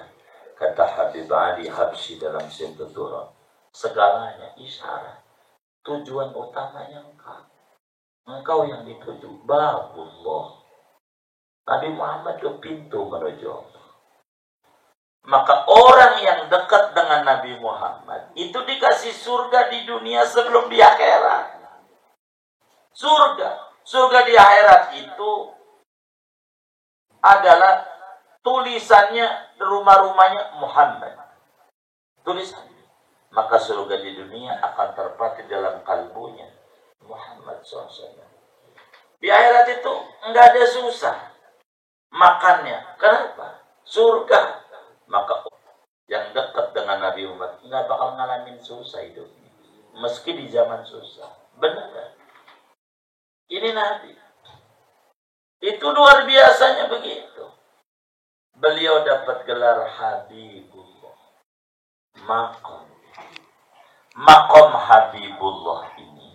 Kata Habib Ali Habsyi dalam Sintuturah. Segalanya isyarat. Tujuan utamanya engkau. Engkau yang dituju. Babullah. Nabi Muhammad itu pintu menuju Allah. Maka orang yang dekat dengan Nabi Muhammad itu dikasih surga di dunia sebelum di akhirat. Surga di akhirat itu adalah tulisannya, rumah-rumahnya Muhammad. Tulisannya. Maka surga di dunia akan terpatri dalam kalbunya Muhammad SAW. Di akhirat itu enggak ada susah makannya. Kenapa? Surga. Maka yang dekat dengan Nabi Muhammad nggak bakal ngalamin susah hidupnya, meski di zaman susah. Benar. Ini Nabi. Itu luar biasanya begitu. beliau dapat gelar Habibullah. Maqam Habibullah ini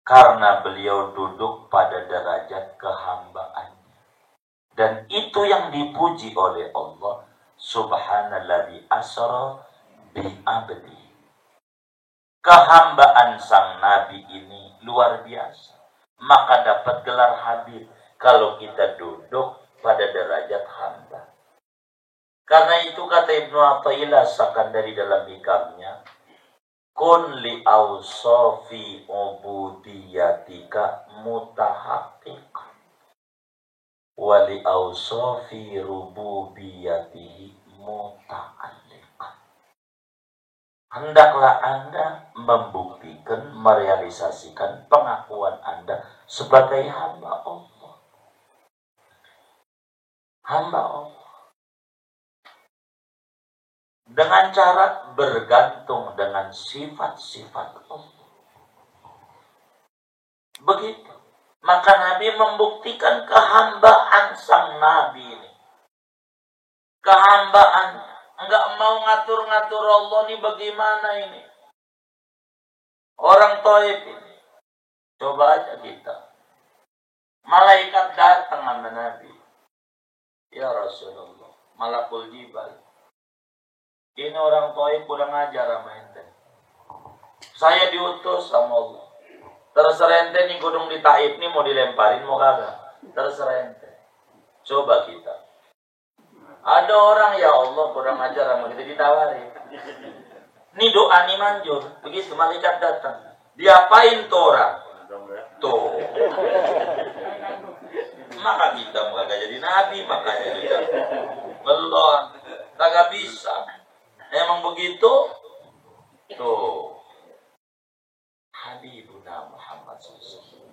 karena beliau duduk pada derajat kehambaannya, dan itu yang dipuji oleh Allah. Subhanalladzi asra bi abdi. Kehambaan sang Nabi ini luar biasa, maka dapat gelar Habib kalau kita duduk pada derajat hamba. Karena itu kata Ibnu Athaillah sakan dari dalam hikamnya, kun li awsafi ubudiyatika mutahaqqiqan wa li awsafi rububiyatihi muta'alliqan. Hendaklah Anda membuktikan, merealisasikan pengakuan Anda sebagai hamba Allah. Hamba Allah. Dengan cara bergantung dengan sifat-sifat Allah. Begitu. Maka Nabi membuktikan kehambaan sang Nabi ini. Kehambaan. Enggak mau ngatur-ngatur Allah ini bagaimana ini. Orang Taif ini. Coba aja kita. Malaikat datang sama Nabi. Ya Rasulullah. Malakul Jibal. Ini orang Taif udah ngajar sama ente. Saya diutus sama Allah. Terserah ente nih gunung di Taif nih mau dilemparin mau kagak. Terserah ente. Coba kita. Ada orang ya Allah kurang ngajar sama kita ditawarin. Nih doa nih manjur. Begitu malaikat datang. Diapain tuh orang? Tuh. Maka kita kagak jadi nabi makanya kita. Belum. Kagak bisa. Emang begitu? Tuh. Habibuna Muhammad SAW.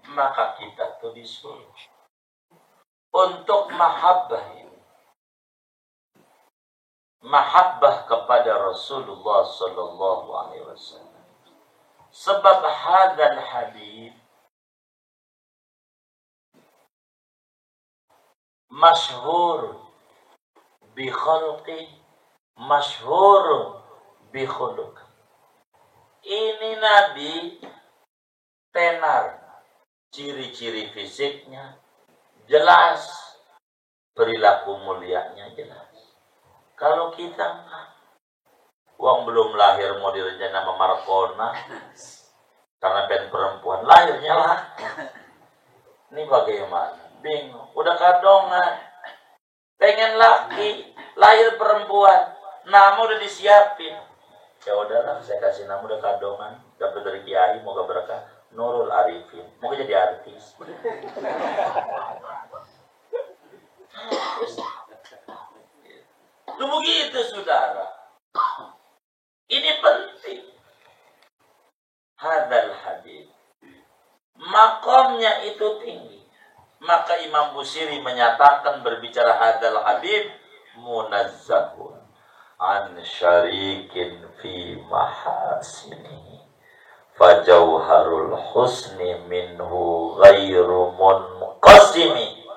Maka kita tuh disuruh untuk mahabbah ini. Mahabbah kepada Rasulullah Sallallahu Alaihi Wasallam. Sebab hadzal Habib masyhur bi khalqi, masyhur bi khuluq. Ini Nabi tenar, ciri-ciri fisiknya jelas, perilaku mulianya jelas. Kalau kita uang belum lahir mau direncana sama Markona karena pengen perempuan, lahirnya lah. Ini bagaimana? Bingung. Udah kadongan, pengen laki, lahir perempuan, nama udah disiapin. Ya udahlah, saya kasih nama udah kadongan, dapat dari kiai, moga berkah. Nurul Arifin, moga jadi artis. Lu begitu saudara. Ini penting. Hadzal Habib. Makamnya itu tinggi. Maka Imam Busiri menyatakan berbicara hadzal Habib munazzahun an syarikin fi mahasini fajauharul husni minhu ghairu munqasimi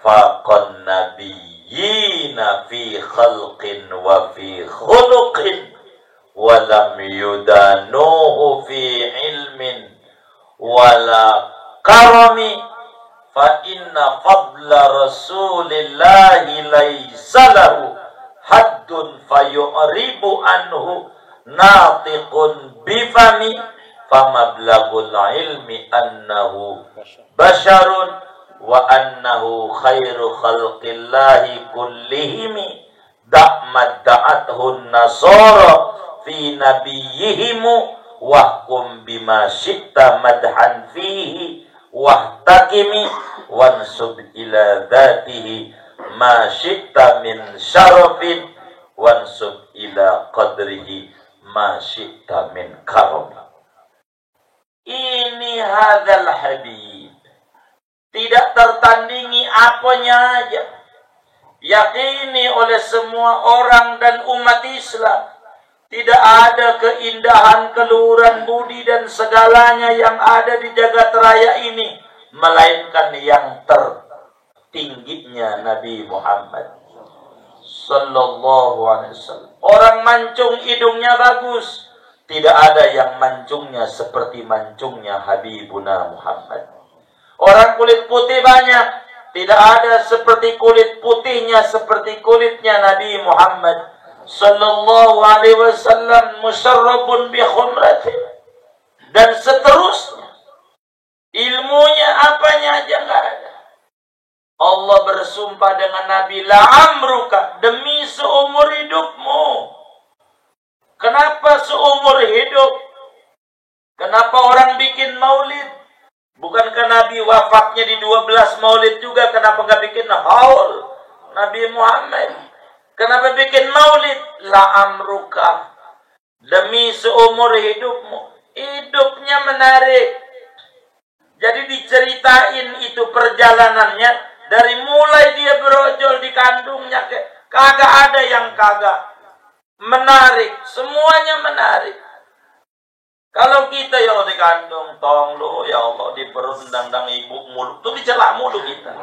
faqan nabiyyina fi khalqin wa fi khuluqin wa lam yudanuhu fi ilmin wala karami fa inna fadla rasulillahi laysa lahu haddun fayu'ribu anhu natiqun bifami famablagul ilmi annahu basharun wa annahu khairu khalqillahi kullihimi da'mad da'athun nasara fi nabiyihimu wahkum bima syi'ta madhan fihi wahtakimi wansub ila dhatihi ma syi'ta min syarafin wansub ila qadrihi ma syi'ta min karam. Ini hadzal habib, tidak tertandingi apanya aja, yakini oleh semua orang dan umat Islam. Tidak ada keindahan, keluhuran budi dan segalanya yang ada di jagat raya ini melainkan yang tingginya Nabi Muhammad sallallahu alaihi wasallam. Orang mancung hidungnya bagus, tidak ada yang mancungnya seperti mancungnya Habibuna Muhammad. Orang kulit putih banyak, tidak ada seperti kulit putihnya seperti kulitnya Nabi Muhammad sallallahu alaihi wasallam, musyarrabun bi khumratin, dan seterusnya. Ilmunya apanya aja enggak ada. Allah bersumpah dengan Nabi, la'amruka, demi seumur hidupmu. Kenapa seumur hidup? Kenapa orang bikin maulid? Bukankah Nabi wafatnya di 12 maulid juga? Kenapa nggak bikin haul Nabi Muhammad? Kenapa bikin maulid? La'amruka, demi seumur hidupmu. Hidupnya menarik. Jadi diceritain itu perjalanannya. Dari mulai dia berojol di kandungnya, kagak ada yang kagak menarik. Semuanya menarik. Kalau kita yang di kandung, tong lu, ya Allah, di perut nendang ibu mulu. Tuh dicelak mulu kita.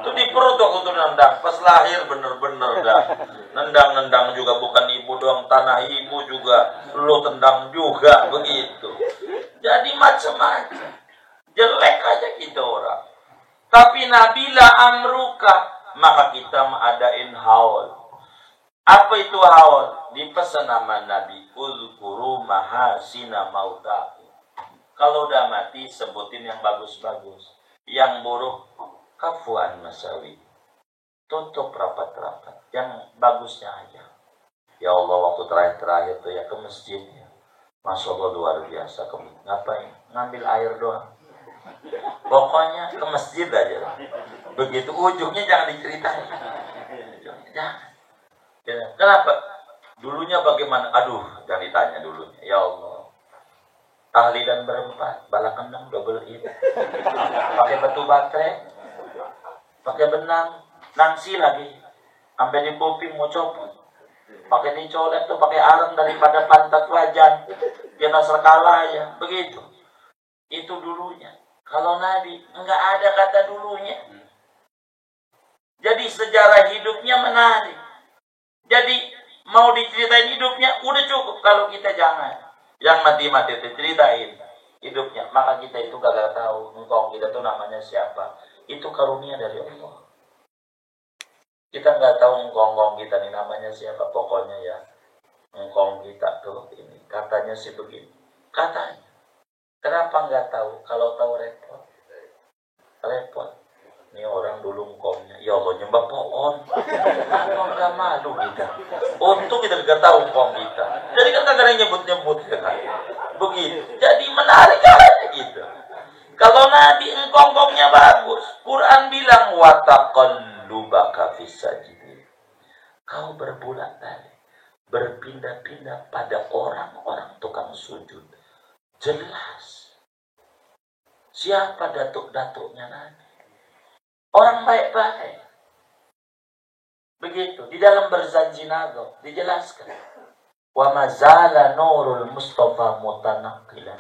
Tuh di perut aku tuh nendang. Pas lahir bener-bener dah. Nendang-nendang juga, bukan ibu doang, tanah ibu juga. Lu tendang juga, begitu. Jadi macam-macam. Jelek aja kita orang. Tapi Nabila amruka, maka kita mengadain haul. Apa itu haul? Dipesan nama Nabi, uzkuru mahasina mautaku. Kalau udah mati, sebutin yang bagus-bagus. Yang buruk, kafuan masawi. Tutup rapat-rapat. Yang bagusnya aja. Ya Allah, waktu terakhir tuh ya ke masjid. Masya Allah, luar biasa. Ngapain? Ngambil air doang. Pokoknya ke masjid aja. Begitu ujungnya jangan diceritain. Jangan. Kenapa? Dulunya bagaimana? Aduh, jangan ditanya dulunya. Ya Allah. Tahlilan berempat, bala kendang double it. Pakai batu baterai, pakai benang, nangsi lagi. Sampai di kuping mau copot. Pakai dicolek tuh, pakai arang daripada pantat wajan. Dia nasr kalah ya. Begitu. Itu dulunya. Kalau Nabi, enggak ada kata dulunya. Jadi sejarah hidupnya menarik. Jadi mau diceritain hidupnya, udah cukup. Kalau kita jangan. Yang mati-mati itu ceritain hidupnya. Maka kita itu gak tahu engkau kita tuh namanya siapa. Itu karunia dari Allah. Kita gak tahu engkau kita nih namanya siapa. Pokoknya ya, engkau kita tuh ini. Katanya sih begini. Katanya. Kenapa nggak tahu? Kalau tahu repot. Repot. Ini orang dulu ngkongnya. Ya Allah, nyembah pohon. Kok nggak malu kita? Untung kita nggak tahu ngkong kita. Jadi kan nggak ada yang nyebut-nyebut kan. Begitu. Jadi menarik aja gitu. Kalau Nabi ngkong-ngkongnya bagus. Quran bilang wataqallubaka fis sajidin. Kau berbulat-balik, berpindah-pindah pada orang-orang tukang sujud. Jelas. Siapa datuk-datuknya Nabi? Orang baik-baik. Begitu. Di dalam berzanji nago dijelaskan. Wa mazala nurul Mustafa mutanaqqilan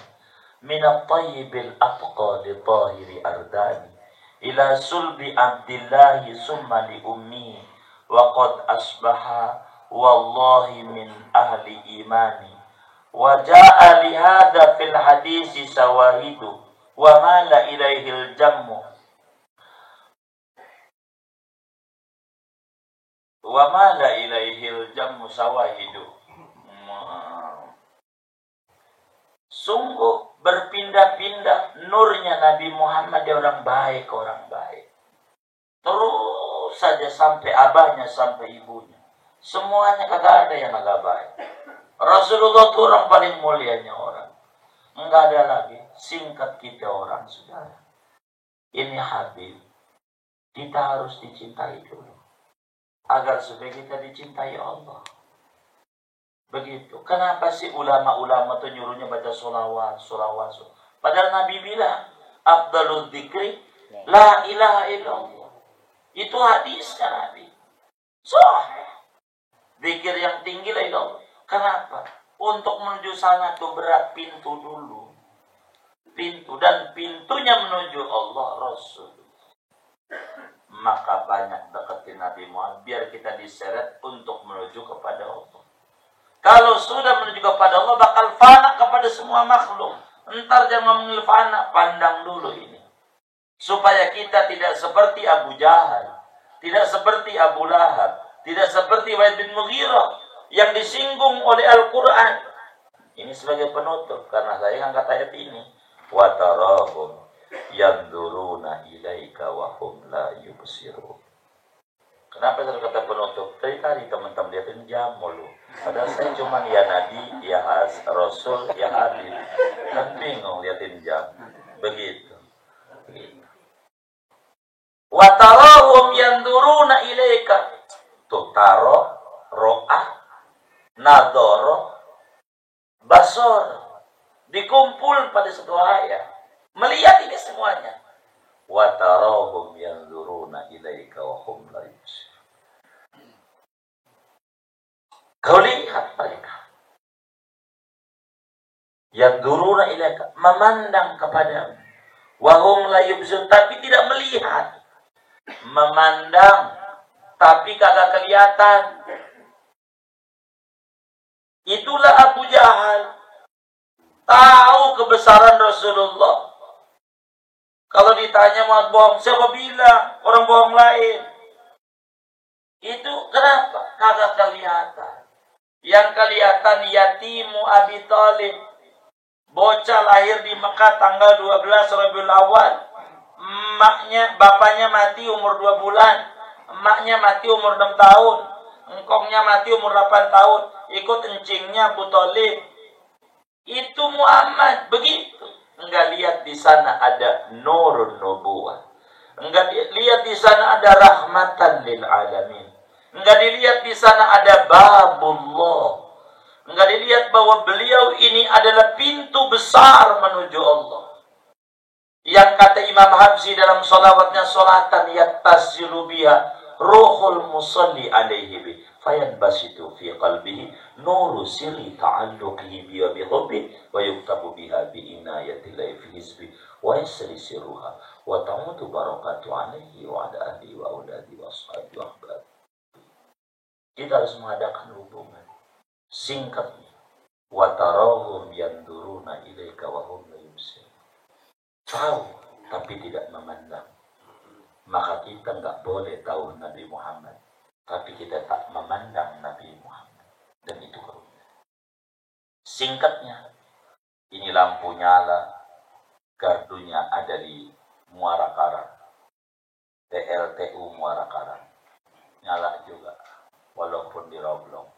min at-tayyibil atqa li tahiri ardani ila sulbi Abdillah summa li ummi wa qad asbaha wallahi min ahli imani. Waja'a lihada fil hadisi sawahidu wa mala ilaihil jammu wa mala ilaihil jammu sawahidu. Sungguh berpindah-pindah nurnya Nabi Muhammad, dia orang baik, orang baik. Terus saja sampai abahnya, sampai ibunya. Semuanya kagak ada yang agak baik. Rasulullah itu orang paling mulianya orang. Enggak ada lagi. Singkat kita orang, saudara. Ini Habib. Kita harus dicintai dulu. Agar supaya kita dicintai Allah. Begitu. Kenapa sih ulama-ulama itu nyuruhnya baca sholawat. Padahal Nabi bilang, Afdalul dzikri, la ilaha illallah. Itu hadisnya Nabi. Sahih. Zikir yang tinggi la ilallah. Kenapa? Untuk menuju sana itu berat pintu dulu. Pintu. Dan pintunya menuju Allah Rasul. maka banyak deketin Nabi Muhammad biar kita diseret untuk menuju kepada Allah. Kalau sudah menuju kepada Allah bakal fana kepada semua makhluk. Entar jangan ngomongin fana, pandang dulu ini. Supaya kita tidak seperti Abu Jahal, tidak seperti Abu Lahab, tidak seperti Walid bin Mughirah yang disinggung oleh Al-Quran. Ini sebagai penutup karena saya angkat ayat ini. Wa tarahum yanduruna ilaika wa hum la yubsirun. Kenapa saya kata penutup? Tadi teman-teman lihatin jam mulu. Padahal saya cuma ya Nabi, ya Rasul, ya Habib. Kan bingung lihatin jam. Begitu. Wa tarahum yanduruna ilaika. Tuh taro, ro'ah, nadoro, basor. Dikumpul pada satu ayat. Melihat ini semuanya. Wa tarahum yanzuruna ilaika wa hum la yubsirun. Kau lihat mereka. Yanzuruna ilaika, memandang kepadamu. Wa hum la yubsirun, tapi tidak melihat. Memandang, tapi kagak kelihatan. Itulah Abu Jahal. Tahu kebesaran Rasulullah. Kalau ditanya mau bohong, siapa bilang? Orang bohong lain. Itu kenapa? Kagak kelihatan. Yang kelihatan yatimu Abi Thalib. Bocah lahir di Mekah tanggal 12 Rabiul Awal. Bapaknya mati umur 2 bulan. Emaknya mati umur 6 tahun. Engkongnya mati umur 8 tahun. Ikut encingnya Abu Thalib. Itu Muhammad begitu. Enggak lihat di sana ada nurun nubuwah. Enggak lihat di sana ada rahmatan lil alamin. Enggak dilihat di sana ada babullah. Enggak dilihat bahwa beliau ini adalah pintu besar menuju Allah. Yang kata Imam Habsyi dalam salawatnya, salatan yattasilu biha ruhul musalli alaihi bi fayanbasitu fi qalbihi nuru sirri ta'alluqihi biha bi hubbi wa yuktabu biha bi inayatillahi fi hizbi wa yasri sirruha wa ta'udu barakatu alaihi wa ala alihi wa auladi wa ashabi wa ahbab. Kita harus mengadakan hubungan. Singkatnya, wa tarahum yanduruna ilaika wa hum la yubsirun. Tahu tapi tidak memandang. Maka kita enggak boleh tahu Nabi Muhammad, tapi kita tak memandang Nabi Muhammad. Dan itu kerugian. Singkatnya, ini lampu nyala, gardunya ada di Muara Karang, PLTU Muara Karang, nyala juga, walaupun di Roblong.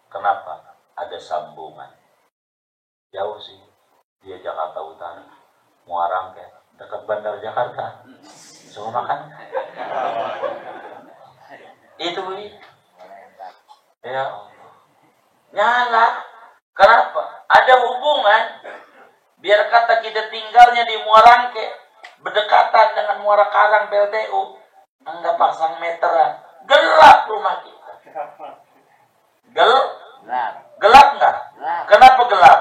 Kenapa? Ada sambungan. Jauh sih, dia Jakarta Utara, Muara Angke, dekat Bandar Jakarta. Semua makan. Itu ya nyala. Kenapa? Ada hubungan. Biar kata kita tinggalnya di Muarangke, berdekatan dengan Muara Karang PLTU, enggak pasang meteran, gelap rumah kita. Gelap enggak? Kenapa gelap?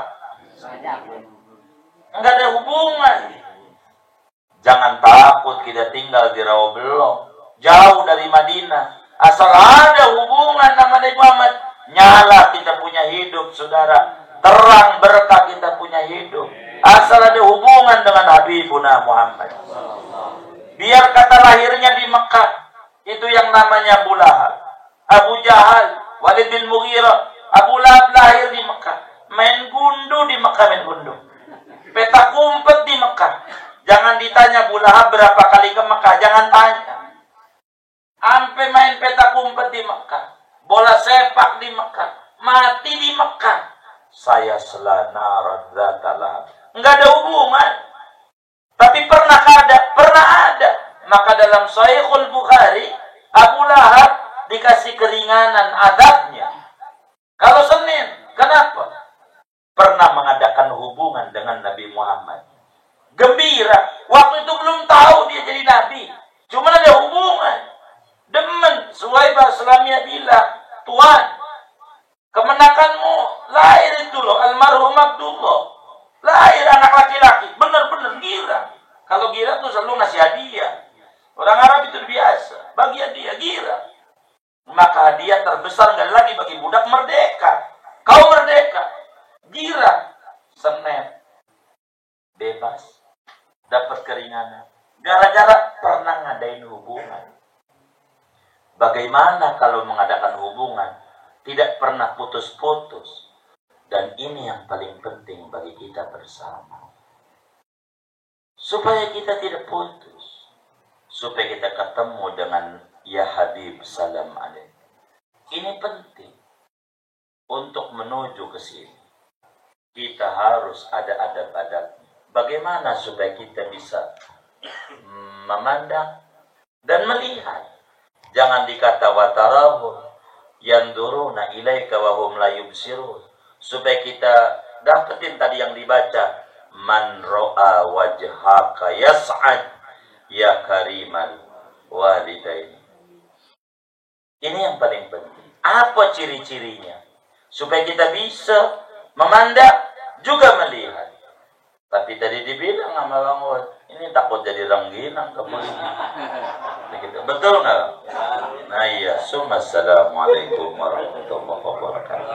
Enggak ada hubungan. Jangan takut kita tinggal di Rawabelong, jauh dari Madinah. Asal ada hubungan sama Nabi Muhammad, nyala kita punya hidup, saudara. Terang berkah kita punya hidup. Asal ada hubungan dengan Habibuna Muhammad. Biar kata lahirnya di Mekah, itu yang namanya Abu Lahab, Abu Jahal, Walid bin Mughirah. Abu Lahab lahir di Mekah, main gundu di Mekah, main gundu. Petak umpet di Mekah. Jangan ditanya Abu Lahab berapa kali ke Mekah, jangan tanya. Sampai main petak umpet di Mekah, bola sepak di Mekah, mati di Mekah. Saya selana zatalah. Enggak ada hubungan. Tapi pernah ada. Maka dalam Sahihul Bukhari, Abu Lahab dikasih keringanan adabnya. Kalau Senin, kenapa? Pernah mengadakan hubungan dengan Nabi Muhammad. Gembira. Waktu itu belum tahu dia jadi Nabi. Cuma ada hubungan. Demen. Suwaibah Islamiyah bilang, Tuhan, kemenakanmu lahir itu loh, almarhum Abdullah. Lahir anak laki-laki. Benar-benar gila. Kalau gila tuh selalu ngasih hadiah. Orang Arab itu biasa. bagian dia girang. Maka hadiah terbesar nggak lagi bagi budak merdeka. Kau merdeka, girang, seneng, bebas, dapat keringanan. Gara-gara pernah ngadain hubungan. Bagaimana kalau mengadakan hubungan tidak pernah putus-putus? Dan ini yang paling penting bagi kita bersama. Supaya kita tidak putus. Supaya kita ketemu dengan Ya Habib salam alaik. Ini penting. Untuk menuju ke sini, kita harus ada adab-adab. Bagaimana supaya kita bisa memandang dan melihat. Jangan dikata watarahum yanduruna ilaika wa hum la yubsirun. Supaya kita dapetin tadi yang dibaca, man ro'a wajhaka yas'ad ya kariman walidain. Ini yang paling penting. Apa ciri-cirinya? Supaya kita bisa memandang juga melihat. Tapi tadi dibilang sama Bang Wad, ini takut jadi rengginang kemudian. Betul nggak? Nah iya. Assalamualaikum warahmatullahi wabarakatuh.